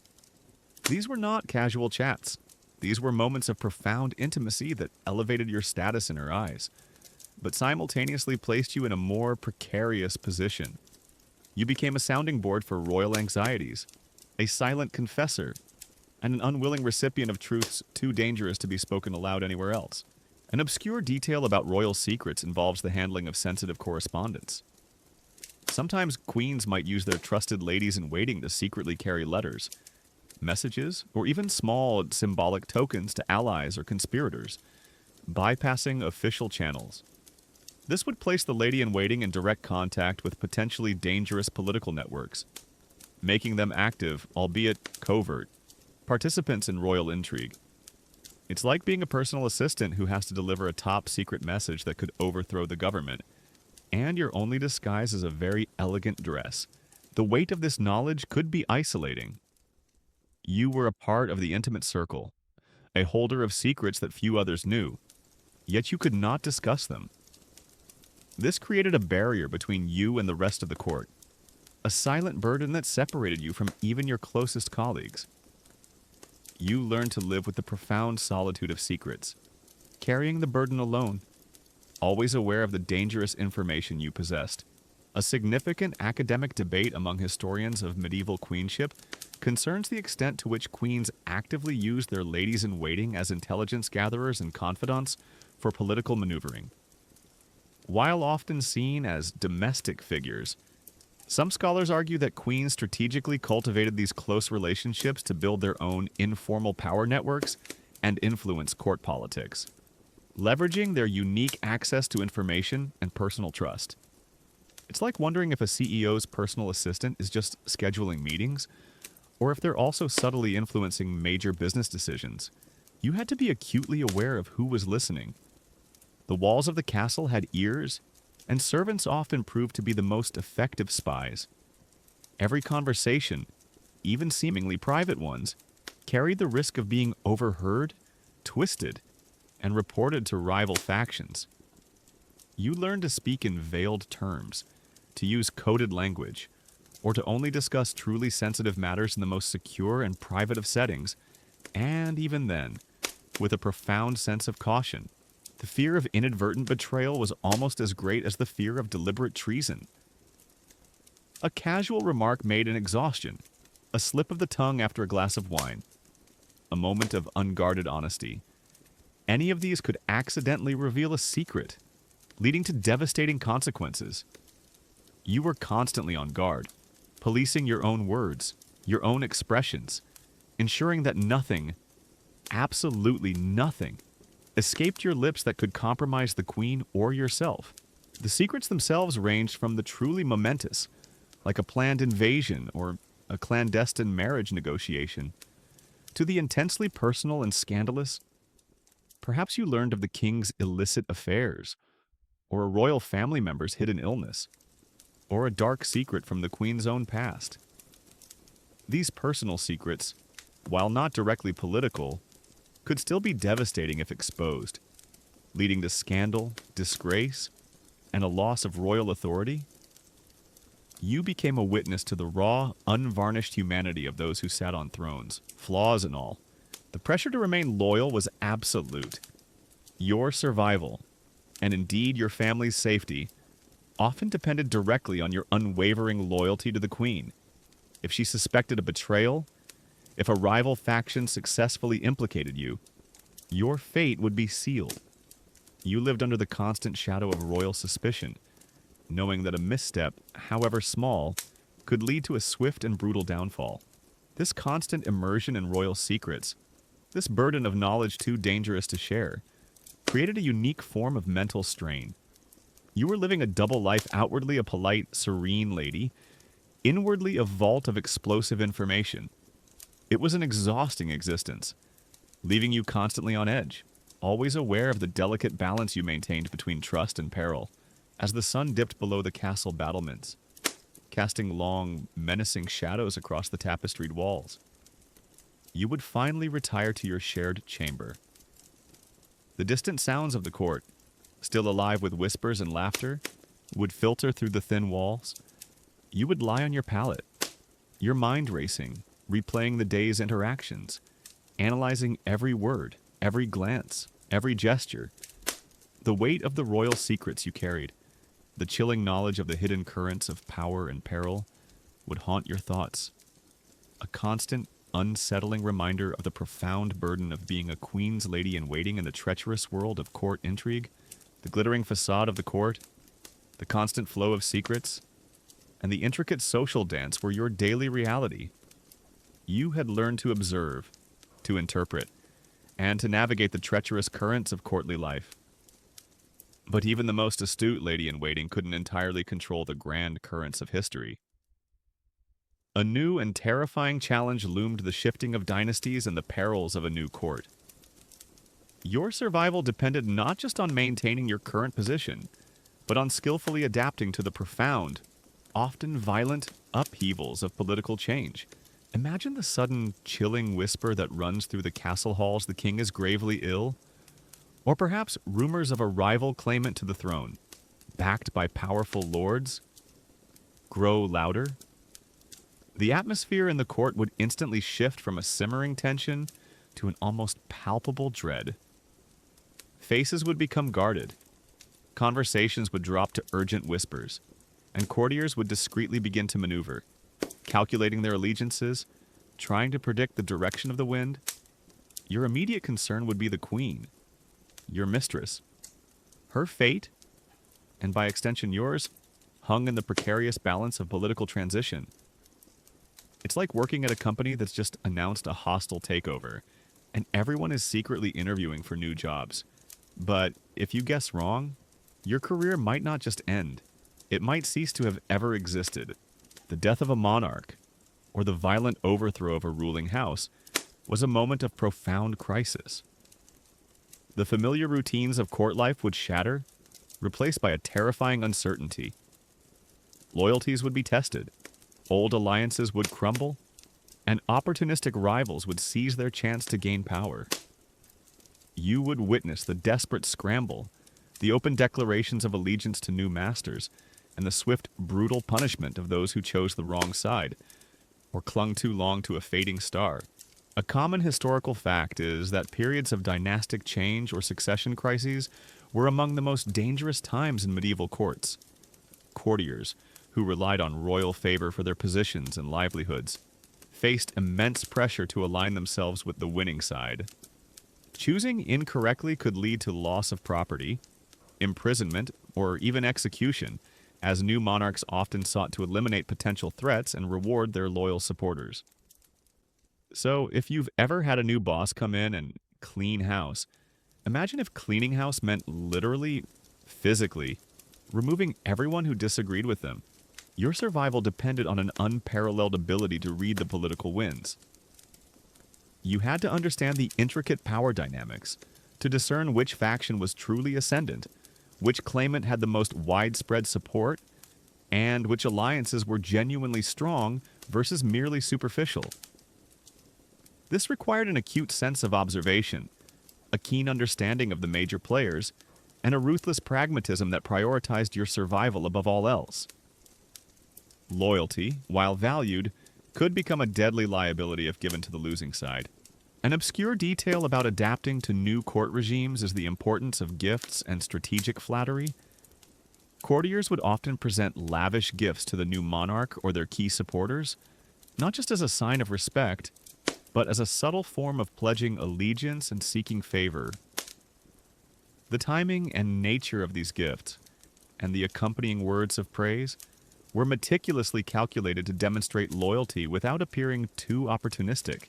These were not casual chats. These were moments of profound intimacy that elevated your status in her eyes, but simultaneously placed you in a more precarious position. You became a sounding board for royal anxieties, a silent confessor, and an unwilling recipient of truths too dangerous to be spoken aloud anywhere else. An obscure detail about royal secrets involves the handling of sensitive correspondence. Sometimes queens might use their trusted ladies-in-waiting to secretly carry letters, messages, or even small symbolic tokens to allies or conspirators, bypassing official channels. This would place the lady-in-waiting in direct contact with potentially dangerous political networks, making them active, albeit covert, participants in royal intrigue. It's like being a personal assistant who has to deliver a top-secret message that could overthrow the government, and your only disguise is a very elegant dress. The weight of this knowledge could be isolating. You were a part of the intimate circle, a holder of secrets that few others knew, yet you could not discuss them. This created a barrier between you and the rest of the court, a silent burden that separated you from even your closest colleagues. You learned to live with the profound solitude of secrets, carrying the burden alone, always aware of the dangerous information you possessed. A significant academic debate among historians of medieval queenship concerns the extent to which queens actively used their ladies-in-waiting as intelligence gatherers and confidants for political maneuvering. While often seen as domestic figures, some scholars argue that queens strategically cultivated these close relationships to build their own informal power networks and influence court politics, leveraging their unique access to information and personal trust. It's like wondering if a CEO's personal assistant is just scheduling meetings, or if they're also subtly influencing major business decisions. You had to be acutely aware of who was listening. The walls of the castle had ears, and servants often proved to be the most effective spies. Every conversation, even seemingly private ones, carried the risk of being overheard, twisted, and reported to rival factions. You learned to speak in veiled terms, to use coded language, or to only discuss truly sensitive matters in the most secure and private of settings, and even then, with a profound sense of caution. The fear of inadvertent betrayal was almost as great as the fear of deliberate treason. A casual remark made in exhaustion, a slip of the tongue after a glass of wine, a moment of unguarded honesty. Any of these could accidentally reveal a secret, leading to devastating consequences. You were constantly on guard, policing your own words, your own expressions, ensuring that nothing, absolutely nothing, escaped your lips that could compromise the queen or yourself. The secrets themselves ranged from the truly momentous, like a planned invasion or a clandestine marriage negotiation, to the intensely personal and scandalous. Perhaps you learned of the king's illicit affairs, or a royal family member's hidden illness, or a dark secret from the queen's own past. These personal secrets, while not directly political, could still be devastating if exposed, leading to scandal, disgrace, and a loss of royal authority. You became a witness to the raw, unvarnished humanity of those who sat on thrones, flaws and all. The pressure to remain loyal was absolute. Your survival, and indeed your family's safety, often depended directly on your unwavering loyalty to the queen. If she suspected a betrayal, if a rival faction successfully implicated you, your fate would be sealed. You lived under the constant shadow of royal suspicion, knowing that a misstep, however small, could lead to a swift and brutal downfall. This constant immersion in royal secrets, this burden of knowledge too dangerous to share, created a unique form of mental strain. You were living a double life, outwardly a polite, serene lady, inwardly a vault of explosive information. It was an exhausting existence, leaving you constantly on edge, always aware of the delicate balance you maintained between trust and peril. As the sun dipped below the castle battlements, casting long, menacing shadows across the tapestried walls, you would finally retire to your shared chamber. The distant sounds of the court, still alive with whispers and laughter, would filter through the thin walls. You would lie on your pallet, your mind racing, replaying the day's interactions, analyzing every word, every glance, every gesture. The weight of the royal secrets you carried, the chilling knowledge of the hidden currents of power and peril, would haunt your thoughts. A constant, unsettling reminder of the profound burden of being a queen's lady in waiting in the treacherous world of court intrigue, the glittering facade of the court, the constant flow of secrets, and the intricate social dance were your daily reality. You had learned to observe, to interpret, and to navigate the treacherous currents of courtly life. But even the most astute lady-in-waiting couldn't entirely control the grand currents of history. A new and terrifying challenge loomed: the shifting of dynasties and the perils of a new court. Your survival depended not just on maintaining your current position, but on skillfully adapting to the profound, often violent, upheavals of political change. Imagine the sudden, chilling whisper that runs through the castle halls: the king is gravely ill. Or perhaps rumors of a rival claimant to the throne, backed by powerful lords, grow louder. The atmosphere in the court would instantly shift from a simmering tension to an almost palpable dread. Faces would become guarded, conversations would drop to urgent whispers, and courtiers would discreetly begin to maneuver, calculating their allegiances, trying to predict the direction of the wind. Your immediate concern would be the queen, your mistress. Her fate, and by extension yours, hung in the precarious balance of political transition. It's like working at a company that's just announced a hostile takeover, and everyone is secretly interviewing for new jobs. But if you guess wrong, your career might not just end. It might cease to have ever existed. The death of a monarch, or the violent overthrow of a ruling house, was a moment of profound crisis. The familiar routines of court life would shatter, replaced by a terrifying uncertainty. Loyalties would be tested, old alliances would crumble, and opportunistic rivals would seize their chance to gain power. You would witness the desperate scramble, the open declarations of allegiance to new masters, and the swift, brutal punishment of those who chose the wrong side, or clung too long to a fading star. A common historical fact is that periods of dynastic change or succession crises were among the most dangerous times in medieval courts. Courtiers, who relied on royal favor for their positions and livelihoods, faced immense pressure to align themselves with the winning side. Choosing incorrectly could lead to loss of property, imprisonment, or even execution, as new monarchs often sought to eliminate potential threats and reward their loyal supporters. So, if you've ever had a new boss come in and clean house, imagine if cleaning house meant literally, physically, removing everyone who disagreed with them. Your survival depended on an unparalleled ability to read the political winds. You had to understand the intricate power dynamics to discern which faction was truly ascendant, which claimant had the most widespread support, and which alliances were genuinely strong versus merely superficial. This required an acute sense of observation, a keen understanding of the major players, and a ruthless pragmatism that prioritized your survival above all else. Loyalty, while valued, could become a deadly liability if given to the losing side. An obscure detail about adapting to new court regimes is the importance of gifts and strategic flattery. Courtiers would often present lavish gifts to the new monarch or their key supporters, not just as a sign of respect, but as a subtle form of pledging allegiance and seeking favor. The timing and nature of these gifts, and the accompanying words of praise, were meticulously calculated to demonstrate loyalty without appearing too opportunistic.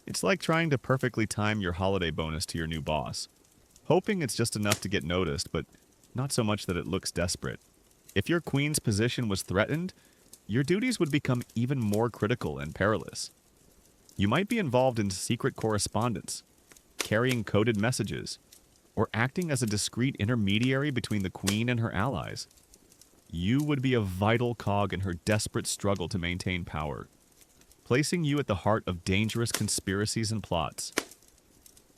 It's like trying to perfectly time your holiday bonus to your new boss, hoping it's just enough to get noticed, but not so much that it looks desperate. If your queen's position was threatened, your duties would become even more critical and perilous. You might be involved in secret correspondence, carrying coded messages, or acting as a discreet intermediary between the queen and her allies. You would be a vital cog in her desperate struggle to maintain power, placing you at the heart of dangerous conspiracies and plots.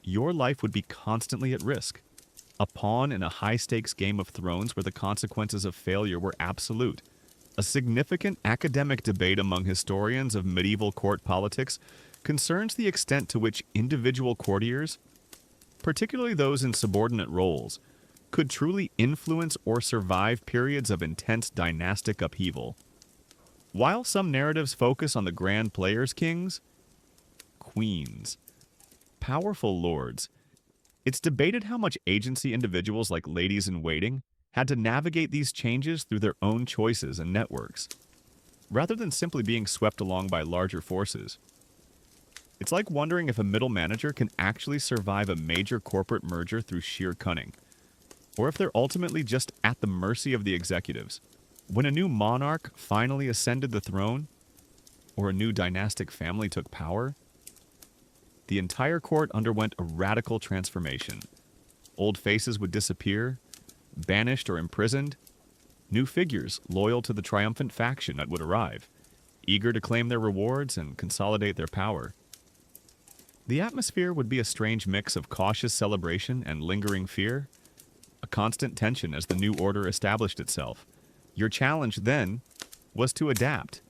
Your life would be constantly at risk, a pawn in a high-stakes Game of Thrones where the consequences of failure were absolute. A significant academic debate among historians of medieval court politics concerns the extent to which individual courtiers, particularly those in subordinate roles, could truly influence or survive periods of intense dynastic upheaval. While some narratives focus on the grand players kings, queens, powerful lords, it's debated how much agency individuals like ladies-in-waiting had to navigate these changes through their own choices and networks, rather than simply being swept along by larger forces. It's like wondering if a middle manager can actually survive a major corporate merger through sheer cunning, or if they're ultimately just at the mercy of the executives. When a new monarch finally ascended the throne, or a new dynastic family took power, the entire court underwent a radical transformation. Old faces would disappear, banished or imprisoned. New figures loyal to the triumphant faction that would arrive, eager to claim their rewards and consolidate their power. The atmosphere would be a strange mix of cautious celebration and lingering fear, a constant tension as the new order established itself. Your challenge then was to adapt.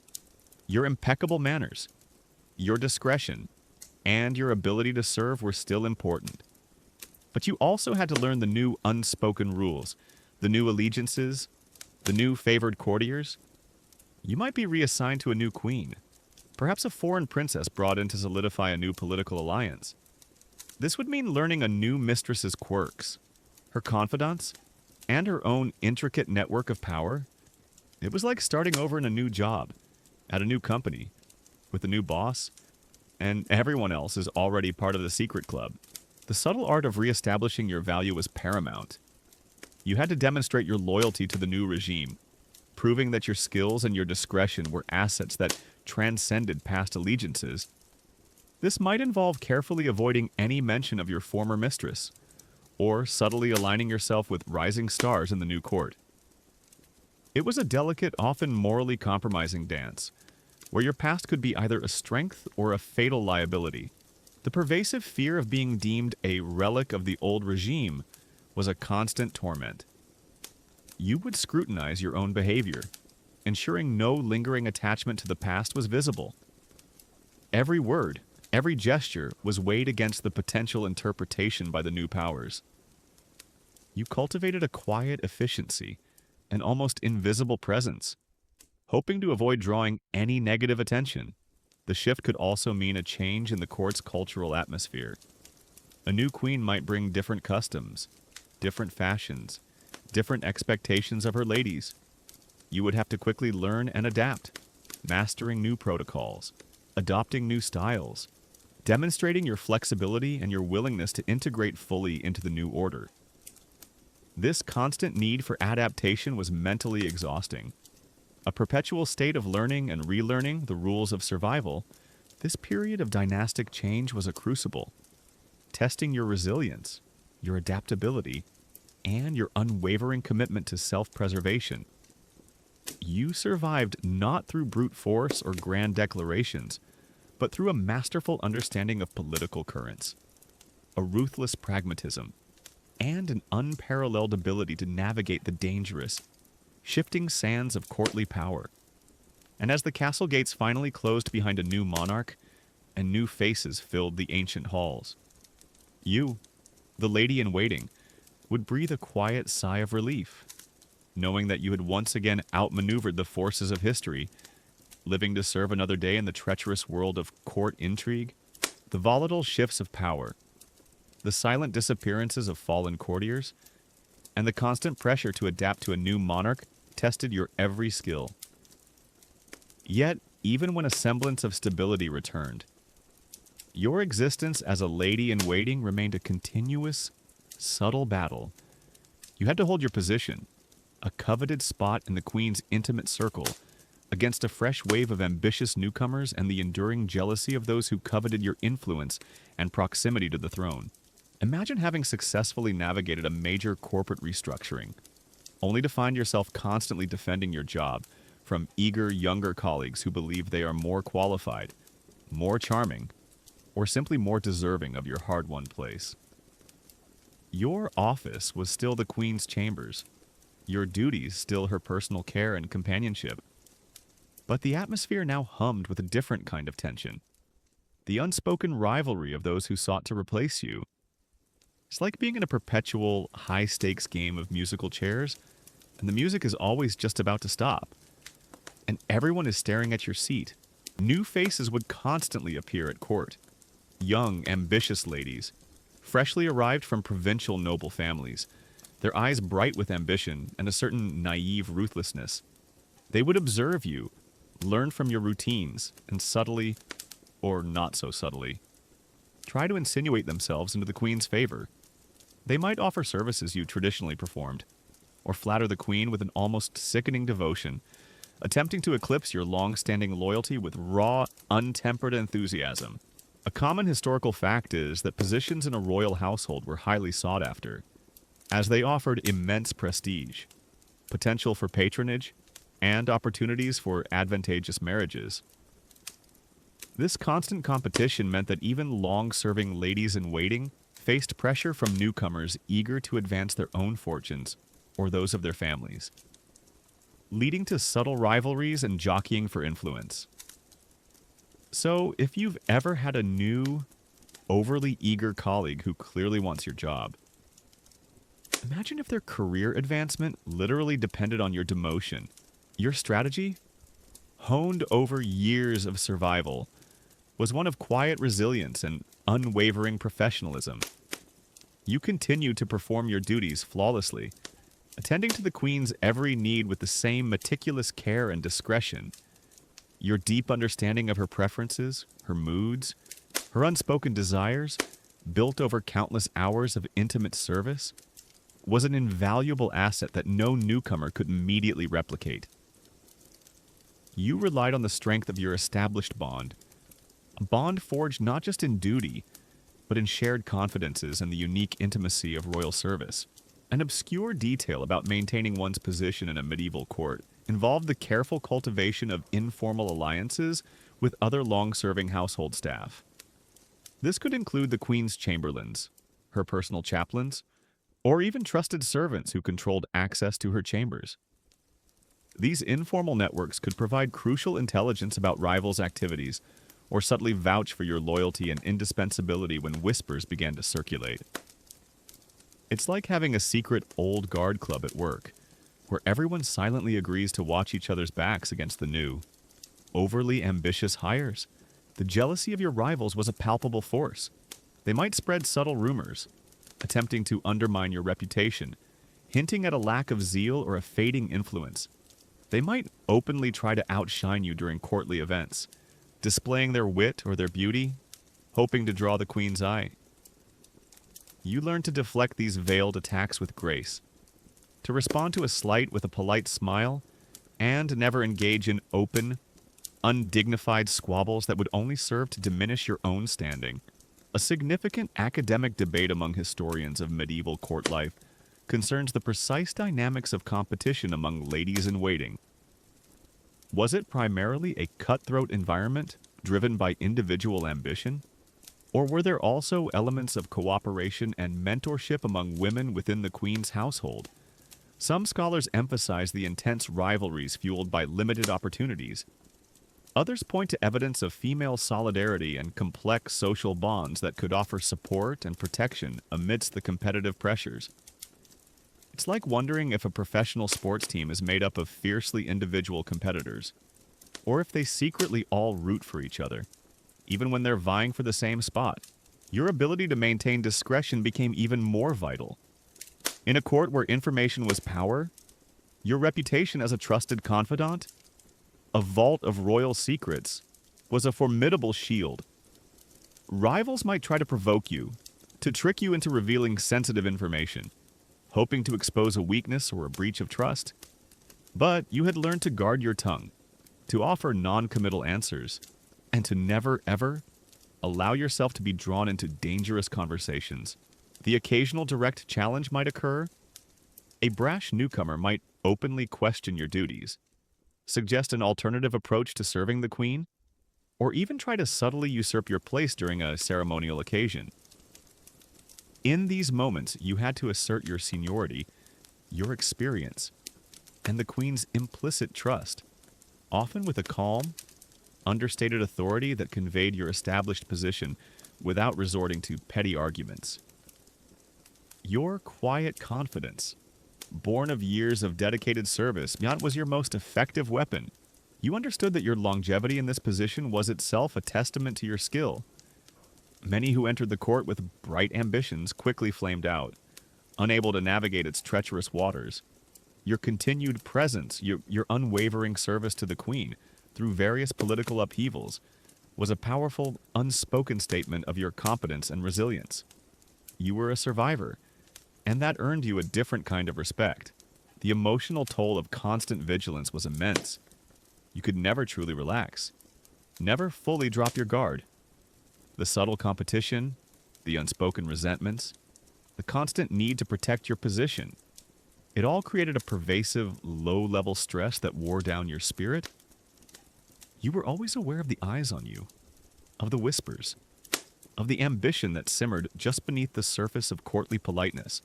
Your impeccable manners, your discretion, and your ability to serve were still important. But you also had to learn the new unspoken rules, the new allegiances, the new favored courtiers. You might be reassigned to a new queen, perhaps a foreign princess brought in to solidify a new political alliance. This would mean learning a new mistress's quirks, her confidants, and her own intricate network of power. It was like starting over in a new job, at a new company, with a new boss, and everyone else is already part of the secret club. The subtle art of reestablishing your value was paramount. You had to demonstrate your loyalty to the new regime, proving that your skills and your discretion were assets that transcended past allegiances. This might involve carefully avoiding any mention of your former mistress, or subtly aligning yourself with rising stars in the new court. It was a delicate, often morally compromising dance, where your past could be either a strength or a fatal liability. The pervasive fear of being deemed a relic of the old regime was a constant torment. You would scrutinize your own behavior, ensuring no lingering attachment to the past was visible. Every word, every gesture was weighed against the potential interpretation by the new powers. You cultivated a quiet efficiency, an almost invisible presence, hoping to avoid drawing any negative attention. The shift could also mean a change in the court's cultural atmosphere. A new queen might bring different customs, different fashions, different expectations of her ladies. You would have to quickly learn and adapt, mastering new protocols, adopting new styles, demonstrating your flexibility and your willingness to integrate fully into the new order. This constant need for adaptation was mentally exhausting. A perpetual state of learning and relearning the rules of survival, this period of dynastic change was a crucible, testing your resilience, your adaptability, and your unwavering commitment to self-preservation. You survived not through brute force or grand declarations, but through a masterful understanding of political currents, a ruthless pragmatism, and an unparalleled ability to navigate the dangerous, shifting sands of courtly power. And as the castle gates finally closed behind a new monarch, and new faces filled the ancient halls, you, the lady-in-waiting, would breathe a quiet sigh of relief, knowing that you had once again outmaneuvered the forces of history, living to serve another day in the treacherous world of court intrigue. The volatile shifts of power, the silent disappearances of fallen courtiers, and the constant pressure to adapt to a new monarch tested your every skill. Yet, even when a semblance of stability returned, your existence as a lady-in-waiting remained a continuous, subtle battle. You had to hold your position, a coveted spot in the Queen's intimate circle, against a fresh wave of ambitious newcomers and the enduring jealousy of those who coveted your influence and proximity to the throne. Imagine having successfully navigated a major corporate restructuring, only to find yourself constantly defending your job from eager younger colleagues who believe they are more qualified, more charming, or simply more deserving of your hard-won place. Your office was still the Queen's chambers, your duties still her personal care and companionship. But the atmosphere now hummed with a different kind of tension, the unspoken rivalry of those who sought to replace you. It's like being in a perpetual, high-stakes game of musical chairs, and the music is always just about to stop, and everyone is staring at your seat. New faces would constantly appear at court. Young, ambitious ladies, freshly arrived from provincial noble families, their eyes bright with ambition and a certain naive ruthlessness. They would observe you, learn from your routines, and subtly, or not so subtly, try to insinuate themselves into the Queen's favor. They might offer services you traditionally performed, or flatter the Queen with an almost sickening devotion, attempting to eclipse your long-standing loyalty with raw, untempered enthusiasm. A common historical fact is that positions in a royal household were highly sought after, as they offered immense prestige, potential for patronage, and opportunities for advantageous marriages. This constant competition meant that even long-serving ladies-in-waiting faced pressure from newcomers eager to advance their own fortunes or those of their families, leading to subtle rivalries and jockeying for influence. So, if you've ever had a new, overly eager colleague who clearly wants your job, imagine if their career advancement literally depended on your demotion. Your strategy, honed over years of survival, was one of quiet resilience and unwavering professionalism. You continued to perform your duties flawlessly, attending to the Queen's every need with the same meticulous care and discretion. Your deep understanding of her preferences, her moods, Her unspoken desires, built over countless hours of intimate service, was an invaluable asset that no newcomer could immediately replicate. You relied on the strength of your established bond, a bond forged not just in duty, but in shared confidences and the unique intimacy of royal service. An obscure detail about maintaining one's position in a medieval court involved the careful cultivation of informal alliances with other long-serving household staff. This could include the Queen's chamberlains, her personal chaplains, or even trusted servants who controlled access to her chambers. These informal networks could provide crucial intelligence about rivals' activities, or subtly vouch for your loyalty and indispensability when whispers began to circulate. It's like having a secret old guard club at work, where everyone silently agrees to watch each other's backs against the new, overly ambitious hires. The jealousy of your rivals was a palpable force. They might spread subtle rumors, attempting to undermine your reputation, hinting at a lack of zeal or a fading influence. They might openly try to outshine you during courtly events, displaying their wit or their beauty, hoping to draw the Queen's eye. You learn to deflect these veiled attacks with grace, to respond to a slight with a polite smile, and never engage in open, undignified squabbles that would only serve to diminish your own standing. A significant academic debate among historians of medieval court life concerns the precise dynamics of competition among ladies-in-waiting. Was it primarily a cutthroat environment driven by individual ambition? Or were there also elements of cooperation and mentorship among women within the Queen's household? Some scholars emphasize the intense rivalries fueled by limited opportunities. Others point to evidence of female solidarity and complex social bonds that could offer support and protection amidst the competitive pressures. It's like wondering if a professional sports team is made up of fiercely individual competitors, or if they secretly all root for each other, even when they're vying for the same spot. Your ability to maintain discretion became even more vital. In a court where information was power, your reputation as a trusted confidant, a vault of royal secrets, was a formidable shield. Rivals might try to provoke you, to trick you into revealing sensitive information, hoping to expose a weakness or a breach of trust. But you had learned to guard your tongue, to offer non-committal answers, and to never, ever allow yourself to be drawn into dangerous conversations. The occasional direct challenge might occur. A brash newcomer might openly question your duties, suggest an alternative approach to serving the Queen, or even try to subtly usurp your place during a ceremonial occasion. In these moments, you had to assert your seniority, your experience, and the Queen's implicit trust, often with a calm, understated authority that conveyed your established position without resorting to petty arguments. Your quiet confidence, born of years of dedicated service, that was your most effective weapon. You understood that your longevity in this position was itself a testament to your skill. Many who entered the court with bright ambitions quickly flamed out, unable to navigate its treacherous waters. Your continued presence, your unwavering service to the Queen through various political upheavals, was a powerful, unspoken statement of your competence and resilience. You were a survivor, and that earned you a different kind of respect. The emotional toll of constant vigilance was immense. You could never truly relax, never fully drop your guard. The subtle competition, the unspoken resentments, the constant need to protect your position, it all created a pervasive, low-level stress that wore down your spirit. You were always aware of the eyes on you, of the whispers, of the ambition that simmered just beneath the surface of courtly politeness.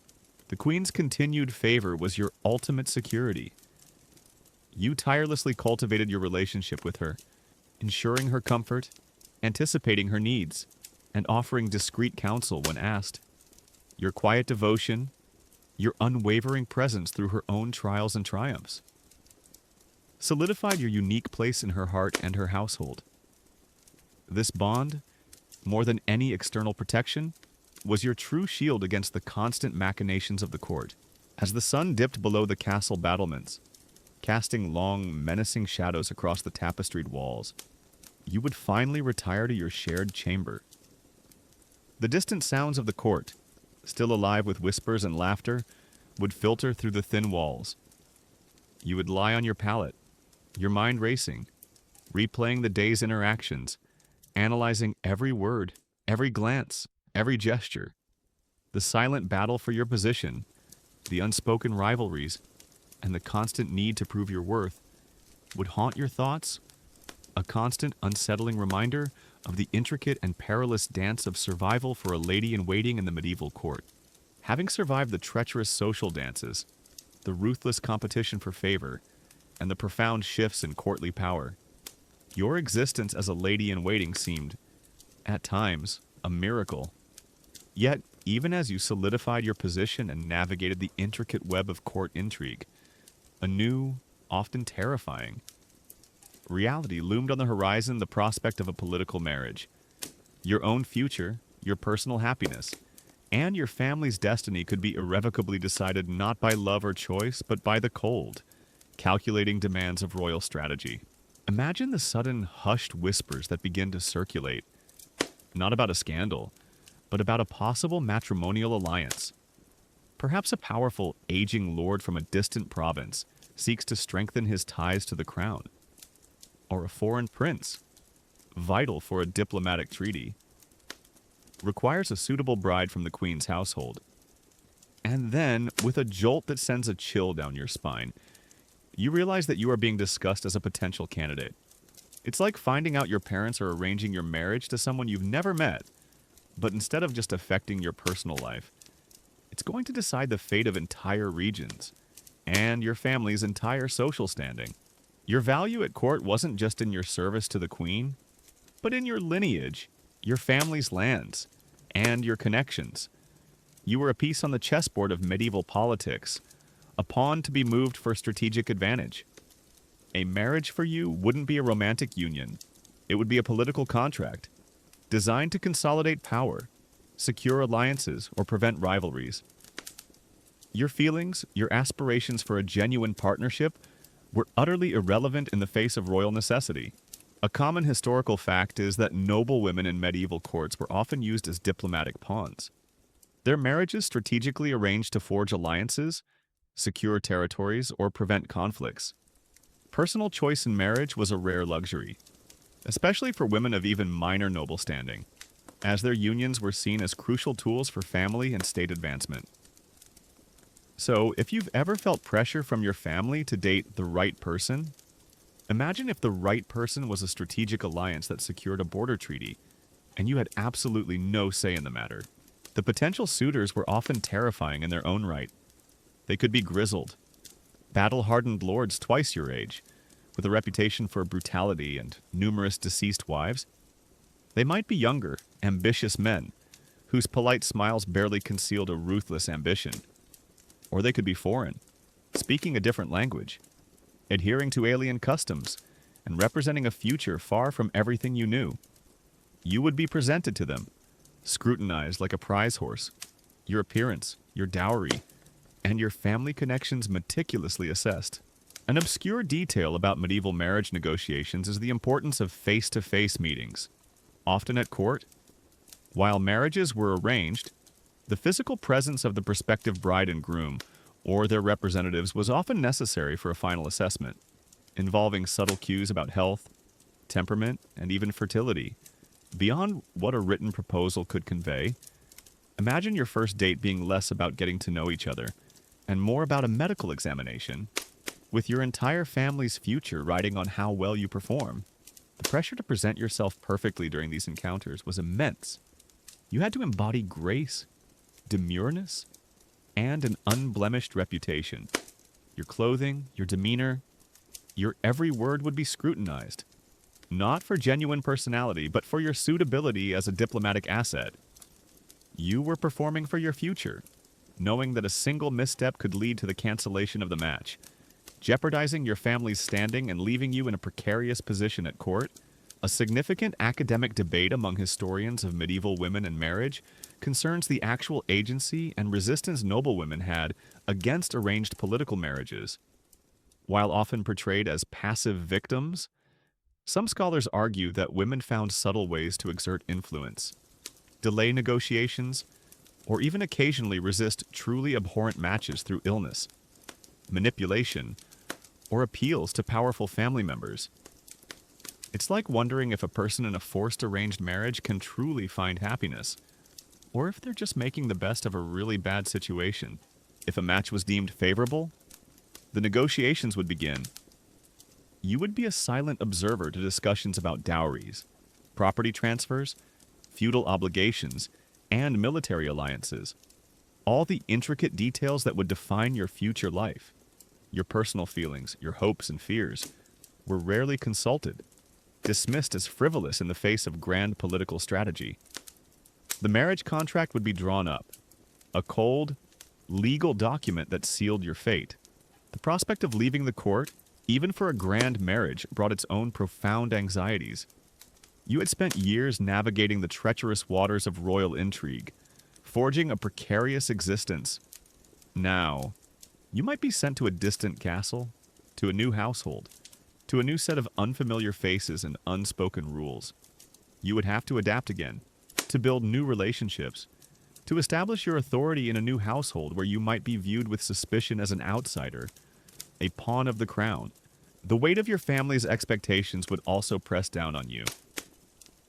The Queen's continued favor was your ultimate security. You tirelessly cultivated your relationship with her, ensuring her comfort, anticipating her needs, and offering discreet counsel when asked. Your quiet devotion, your unwavering presence through her own trials and triumphs, solidified your unique place in her heart and her household. This bond, more than any external protection, was your true shield against the constant machinations of the court. As the sun dipped below the castle battlements, casting long, menacing shadows across the tapestried walls, you would finally retire to your shared chamber, The distant sounds of the court, still alive with whispers and laughter, would filter through the thin walls. You would lie on your pallet, your mind racing, replaying the day's interactions, analyzing every word, every glance, every gesture. The silent battle for your position, the unspoken rivalries, and the constant need to prove your worth would haunt your thoughts, a constant unsettling reminder of the intricate and perilous dance of survival for a lady-in-waiting in the medieval court. Having survived the treacherous social dances, the ruthless competition for favor, and the profound shifts in courtly power, your existence as a lady-in-waiting seemed, at times, a miracle. Yet, even as you solidified your position and navigated the intricate web of court intrigue, a new, often terrifying reality loomed on the horizon, the prospect of a political marriage. Your own future, your personal happiness, and your family's destiny could be irrevocably decided not by love or choice, but by the cold, calculating demands of royal strategy. Imagine the sudden hushed whispers that begin to circulate, not about a scandal, but about a possible matrimonial alliance. Perhaps a powerful, aging lord from a distant province seeks to strengthen his ties to the crown. Or a foreign prince, vital for a diplomatic treaty, requires a suitable bride from the queen's household. And then, with a jolt that sends a chill down your spine, you realize that you are being discussed as a potential candidate. It's like finding out your parents are arranging your marriage to someone you've never met, but instead of just affecting your personal life, it's going to decide the fate of entire regions and your family's entire social standing. Your value at court wasn't just in your service to the queen, but in your lineage, your family's lands, and your connections. You were a piece on the chessboard of medieval politics, a pawn to be moved for strategic advantage. A marriage for you wouldn't be a romantic union. It would be a political contract, designed to consolidate power, secure alliances, or prevent rivalries. Your feelings, your aspirations for a genuine partnership were utterly irrelevant in the face of royal necessity. A common historical fact is that noble women in medieval courts were often used as diplomatic pawns. Their marriages strategically arranged to forge alliances, secure territories, or prevent conflicts. Personal choice in marriage was a rare luxury, especially for women of even minor noble standing, as their unions were seen as crucial tools for family and state advancement. So, if you've ever felt pressure from your family to date the right person, imagine if the right person was a strategic alliance that secured a border treaty, and you had absolutely no say in the matter. The potential suitors were often terrifying in their own right. They could be grizzled, battle-hardened lords twice your age, with a reputation for brutality and numerous deceased wives. They might be younger, ambitious men, whose polite smiles barely concealed a ruthless ambition. Or they could be foreign, speaking a different language, adhering to alien customs, and representing a future far from everything you knew. You would be presented to them, scrutinized like a prize horse, your appearance, your dowry, and your family connections meticulously assessed. An obscure detail about medieval marriage negotiations is the importance of face-to-face meetings, often at court. While marriages were arranged, the physical presence of the prospective bride and groom, or their representatives, was often necessary for a final assessment, involving subtle cues about health, temperament, and even fertility. Beyond what a written proposal could convey, imagine your first date being less about getting to know each other, and more about a medical examination, with your entire family's future riding on how well you perform. The pressure to present yourself perfectly during these encounters was immense. You had to embody grace, demureness, and an unblemished reputation. Your clothing, your demeanor, your every word would be scrutinized, not for genuine personality, but for your suitability as a diplomatic asset. You were performing for your future, knowing that a single misstep could lead to the cancellation of the match, jeopardizing your family's standing and leaving you in a precarious position at court. A significant academic debate among historians of medieval women and marriage concerns the actual agency and resistance noblewomen had against arranged political marriages. While often portrayed as passive victims, some scholars argue that women found subtle ways to exert influence. delay negotiations, or even occasionally resist truly abhorrent matches through illness, manipulation, or appeals to powerful family members. It's like wondering if a person in a forced arranged marriage can truly find happiness, or if they're just making the best of a really bad situation. If a match was deemed favorable, the negotiations would begin. You would be a silent observer to discussions about dowries, property transfers, feudal obligations, and military alliances. All the intricate details that would define your future life. Your personal feelings, your hopes and fears, were rarely consulted, dismissed as frivolous in the face of grand political strategy. The marriage contract would be drawn up, a cold, legal document that sealed your fate. The prospect of leaving the court, even for a grand marriage, brought its own profound anxieties. You had spent years navigating the treacherous waters of royal intrigue, forging a precarious existence. Now, you might be sent to a distant castle, to a new household, to a new set of unfamiliar faces and unspoken rules. You would have to adapt again, to build new relationships, to establish your authority in a new household where you might be viewed with suspicion as an outsider, a pawn of the crown. The weight of your family's expectations would also press down on you.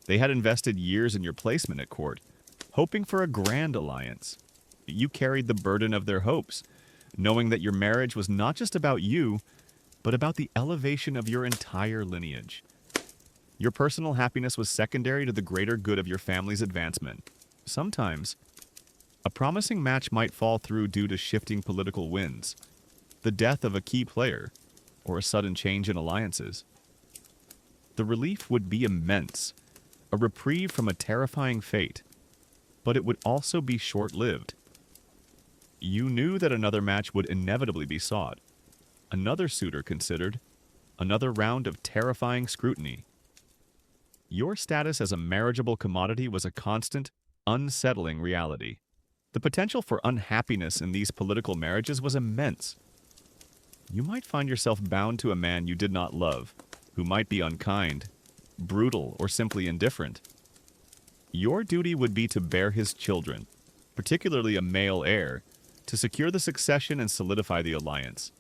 They had invested years in your placement at court, hoping for a grand alliance. You carried the burden of their hopes, knowing that your marriage was not just about you, but about the elevation of your entire lineage. Your personal happiness was secondary to the greater good of your family's advancement. Sometimes, a promising match might fall through due to shifting political winds, the death of a key player, or a sudden change in alliances. The relief would be immense, a reprieve from a terrifying fate, but it would also be short-lived. You knew that another match would inevitably be sought, another suitor considered, another round of terrifying scrutiny. Your status as a marriageable commodity was a constant, unsettling reality. The potential for unhappiness in these political marriages was immense. You might find yourself bound to a man you did not love, who might be unkind, brutal, or simply indifferent. Your duty would be to bear his children, particularly a male heir, to secure the succession and solidify the alliance.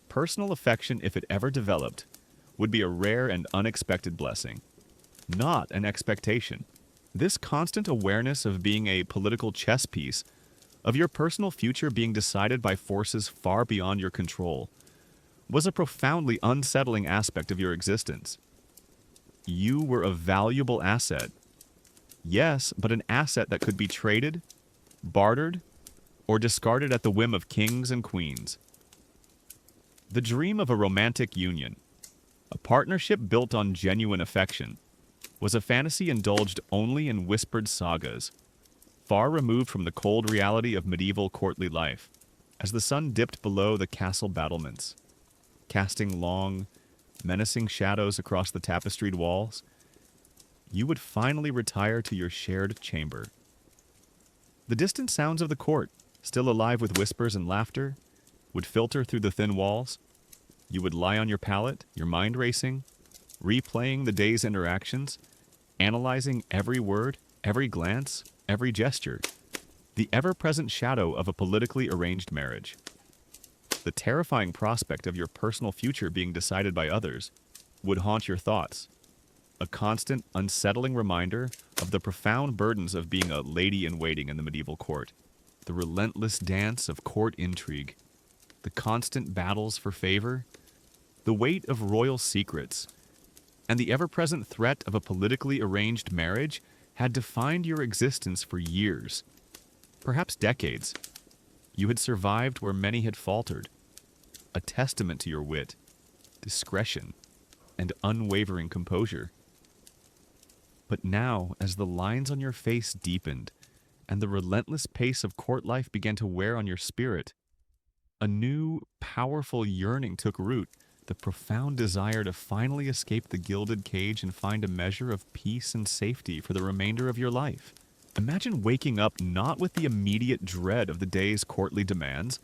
Personal affection, if it ever developed, would be a rare and unexpected blessing, not an expectation. This constant awareness of being a political chess piece, of your personal future being decided by forces far beyond your control, was a profoundly unsettling aspect of your existence. You were a valuable asset. Yes, but an asset that could be traded, bartered, or discarded at the whim of kings and queens. The dream of a romantic union, a partnership built on genuine affection, was a fantasy indulged only in whispered sagas, far removed from the cold reality of medieval courtly life. As the sun dipped below the castle battlements, casting long, menacing shadows across the tapestried walls, you would finally retire to your shared chamber. The distant sounds of the court, still alive with whispers and laughter, would filter through the thin walls. You would lie on your pallet, your mind racing, replaying the day's interactions, analyzing every word, every glance, every gesture, the ever-present shadow of a politically arranged marriage. The terrifying prospect of your personal future being decided by others would haunt your thoughts, a constant, unsettling reminder of the profound burdens of being a lady-in-waiting in the medieval court, the relentless dance of court intrigue, the constant battles for favor, the weight of royal secrets, and the ever-present threat of a politically arranged marriage had defined your existence for years, perhaps decades. You had survived where many had faltered, a testament to your wit, discretion, and unwavering composure. But now, as the lines on your face deepened, and the relentless pace of court life began to wear on your spirit, a new, powerful yearning took root, the profound desire to finally escape the gilded cage and find a measure of peace and safety for the remainder of your life. Imagine waking up not with the immediate dread of the day's courtly demands,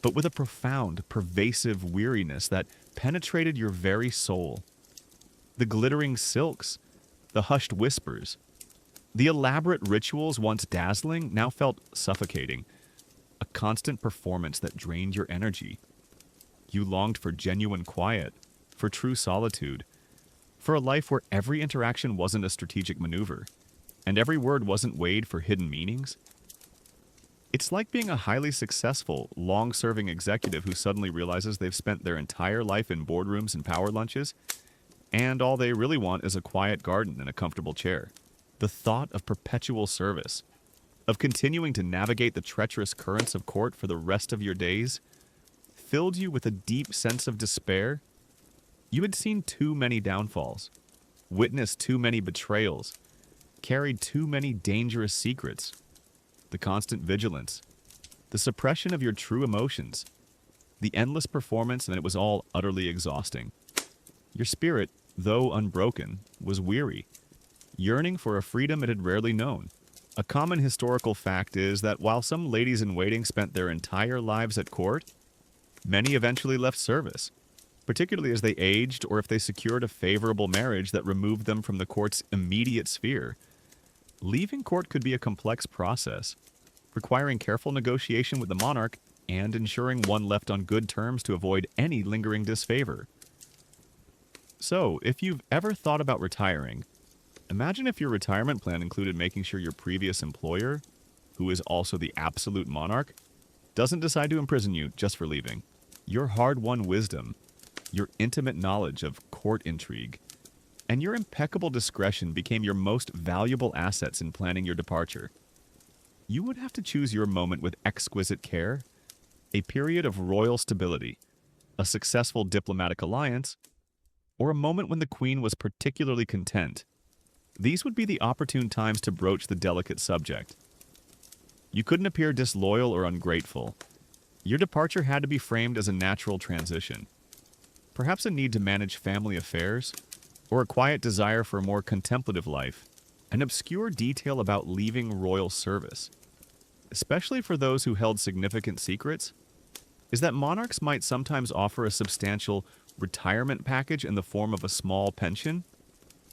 but with a profound, pervasive weariness that penetrated your very soul. The glittering silks, the hushed whispers, The elaborate rituals, once dazzling, now felt suffocating, a constant performance that drained your energy. You longed for genuine quiet, for true solitude, for a life where every interaction wasn't a strategic maneuver, and every word wasn't weighed for hidden meanings. It's like being a highly successful, long-serving executive who suddenly realizes they've spent their entire life in boardrooms and power lunches, and all they really want is a quiet garden and a comfortable chair. The thought of perpetual service, of continuing to navigate the treacherous currents of court for the rest of your days, filled you with a deep sense of despair. You had seen too many downfalls, witnessed too many betrayals, carried too many dangerous secrets. The constant vigilance, the suppression of your true emotions, the endless performance, and it was all utterly exhausting. Your spirit, though unbroken, was weary, yearning for a freedom it had rarely known. A common historical fact is that while some ladies-in-waiting spent their entire lives at court, many eventually left service, particularly as they aged or if they secured a favorable marriage that removed them from the court's immediate sphere. Leaving court could be a complex process, requiring careful negotiation with the monarch and ensuring one left on good terms to avoid any lingering disfavor. So, if you've ever thought about retiring, imagine if your retirement plan included making sure your previous employer, who is also the absolute monarch, doesn't decide to imprison you just for leaving. Your hard-won wisdom, your intimate knowledge of court intrigue, and your impeccable discretion became your most valuable assets in planning your departure. You would have to choose your moment with exquisite care, a period of royal stability, a successful diplomatic alliance, or a moment when the queen was particularly content. These would be the opportune times to broach the delicate subject. You couldn't appear disloyal or ungrateful. Your departure had to be framed as a natural transition. Perhaps a need to manage family affairs, or a quiet desire for a more contemplative life. An obscure detail about leaving royal service, especially for those who held significant secrets, is that monarchs might sometimes offer a substantial retirement package in the form of a small pension,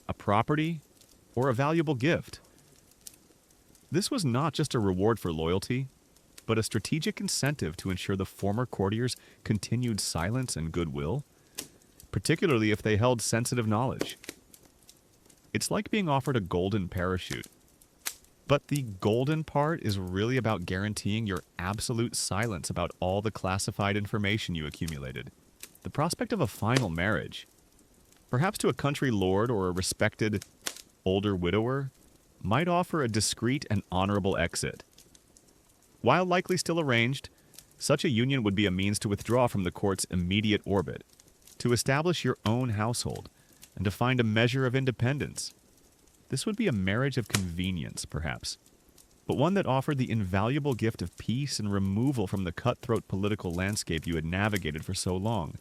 a property, or a valuable gift. This was not just a reward for loyalty, but a strategic incentive to ensure the former courtiers continued silence and goodwill, particularly if they held sensitive knowledge. It's like being offered a golden parachute. But the golden part is really about guaranteeing your absolute silence about all the classified information you accumulated. The prospect of a final marriage, perhaps to a country lord or a respected older widower, might offer a discreet and honorable exit. While likely still arranged, such a union would be a means to withdraw from the court's immediate orbit, to establish your own household, and to find a measure of independence. This would be a marriage of convenience, perhaps, but one that offered the invaluable gift of peace and removal from the cutthroat political landscape you had navigated for so long.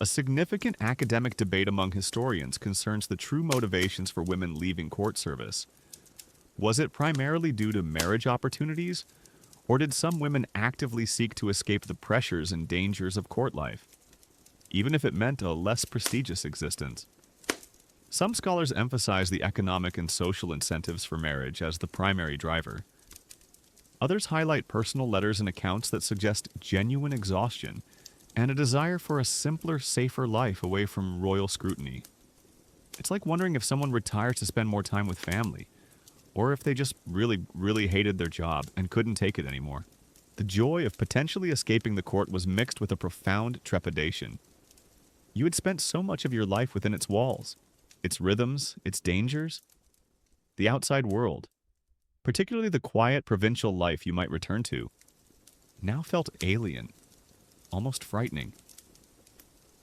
A significant academic debate among historians concerns the true motivations for women leaving court service. Was it primarily due to marriage opportunities, or did some women actively seek to escape the pressures and dangers of court life, even if it meant a less prestigious existence? Some scholars emphasize the economic and social incentives for marriage as the primary driver. Others highlight personal letters and accounts that suggest genuine exhaustion and a desire for a simpler, safer life away from royal scrutiny. It's like wondering if someone retires to spend more time with family, or if they just really hated their job and couldn't take it anymore. The joy of potentially escaping the court was mixed with a profound trepidation. You had spent so much of your life within its walls, its rhythms, its dangers. The outside world, particularly the quiet provincial life you might return to, now felt alien, almost frightening.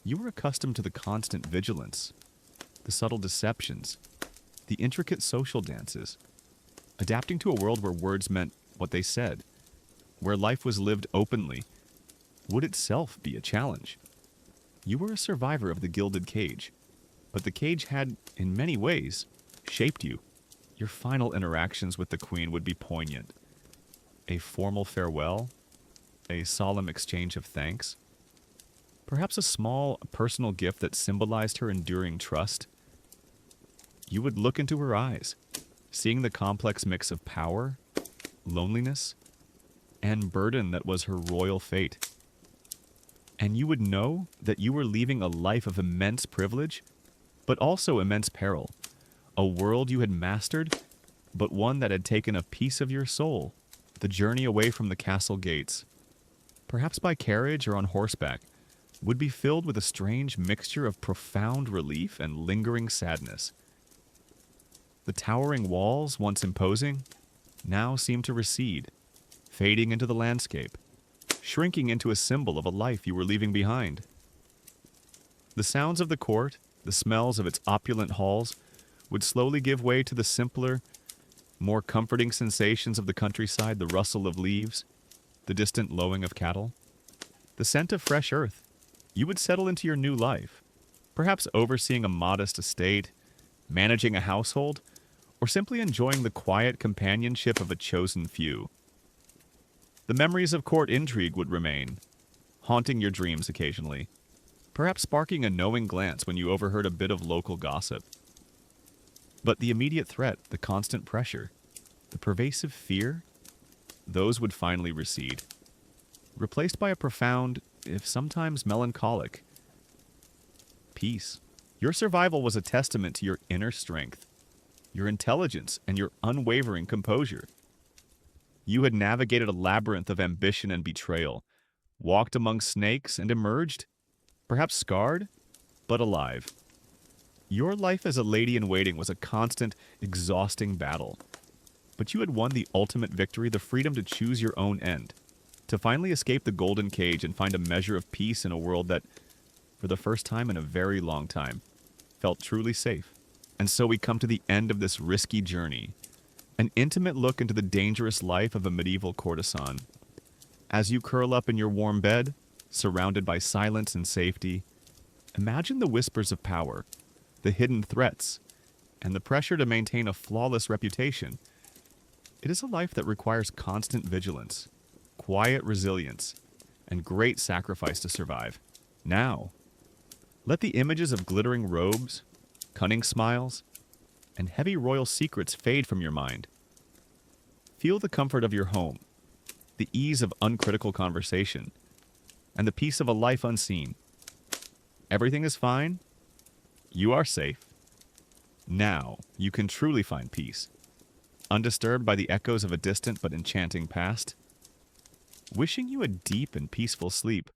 You were accustomed to the constant vigilance, the subtle deceptions, the intricate social dances, adapting to a world where words meant what they said, where life was lived openly, would itself be a challenge. You were a survivor of the gilded cage, but the cage had, in many ways, shaped you. Your final interactions with the queen would be poignant. A formal farewell, a solemn exchange of thanks, perhaps a small personal gift that symbolized her enduring trust. You would look into her eyes, seeing the complex mix of power, loneliness, and burden that was her royal fate. And you would know that you were leaving a life of immense privilege, but also immense peril. A world you had mastered, but one that had taken a piece of your soul. The journey away from the castle gates, perhaps by carriage or on horseback, would be filled with a strange mixture of profound relief and lingering sadness. The towering walls, once imposing, now seemed to recede, fading into the landscape, shrinking into a symbol of a life you were leaving behind. The sounds of the court, the smells of its opulent halls, would slowly give way to the simpler, more comforting sensations of the countryside, the rustle of leaves, the distant lowing of cattle, the scent of fresh earth. You would settle into your new life, perhaps overseeing a modest estate, managing a household, or simply enjoying the quiet companionship of a chosen few. The memories of court intrigue would remain, haunting your dreams occasionally, perhaps sparking a knowing glance when you overheard a bit of local gossip. But the immediate threat, the constant pressure, the pervasive fear, those would finally recede, replaced by a profound, if sometimes melancholic, peace. Your survival was a testament to your inner strength, your intelligence, and your unwavering composure. You had navigated a labyrinth of ambition and betrayal, walked among snakes, and emerged, perhaps scarred, but alive. Your life as a lady-in-waiting was a constant, exhausting battle. But you had won the ultimate victory, the freedom to choose your own end, to finally escape the golden cage and find a measure of peace in a world that, for the first time in a very long time, felt truly safe. And so we come to the end of this risky journey, an intimate look into the dangerous life of a medieval courtesan. As you curl up in your warm bed, surrounded by silence and safety, imagine the whispers of power, the hidden threats, and the pressure to maintain a flawless reputation. It is a life that requires constant vigilance, quiet resilience, and great sacrifice to survive. Now, let the images of glittering robes, cunning smiles, and heavy royal secrets fade from your mind. Feel the comfort of your home, the ease of uncritical conversation, and the peace of a life unseen. Everything is fine. You are safe. Now you can truly find peace, undisturbed by the echoes of a distant but enchanting past. Wishing you a deep and peaceful sleep.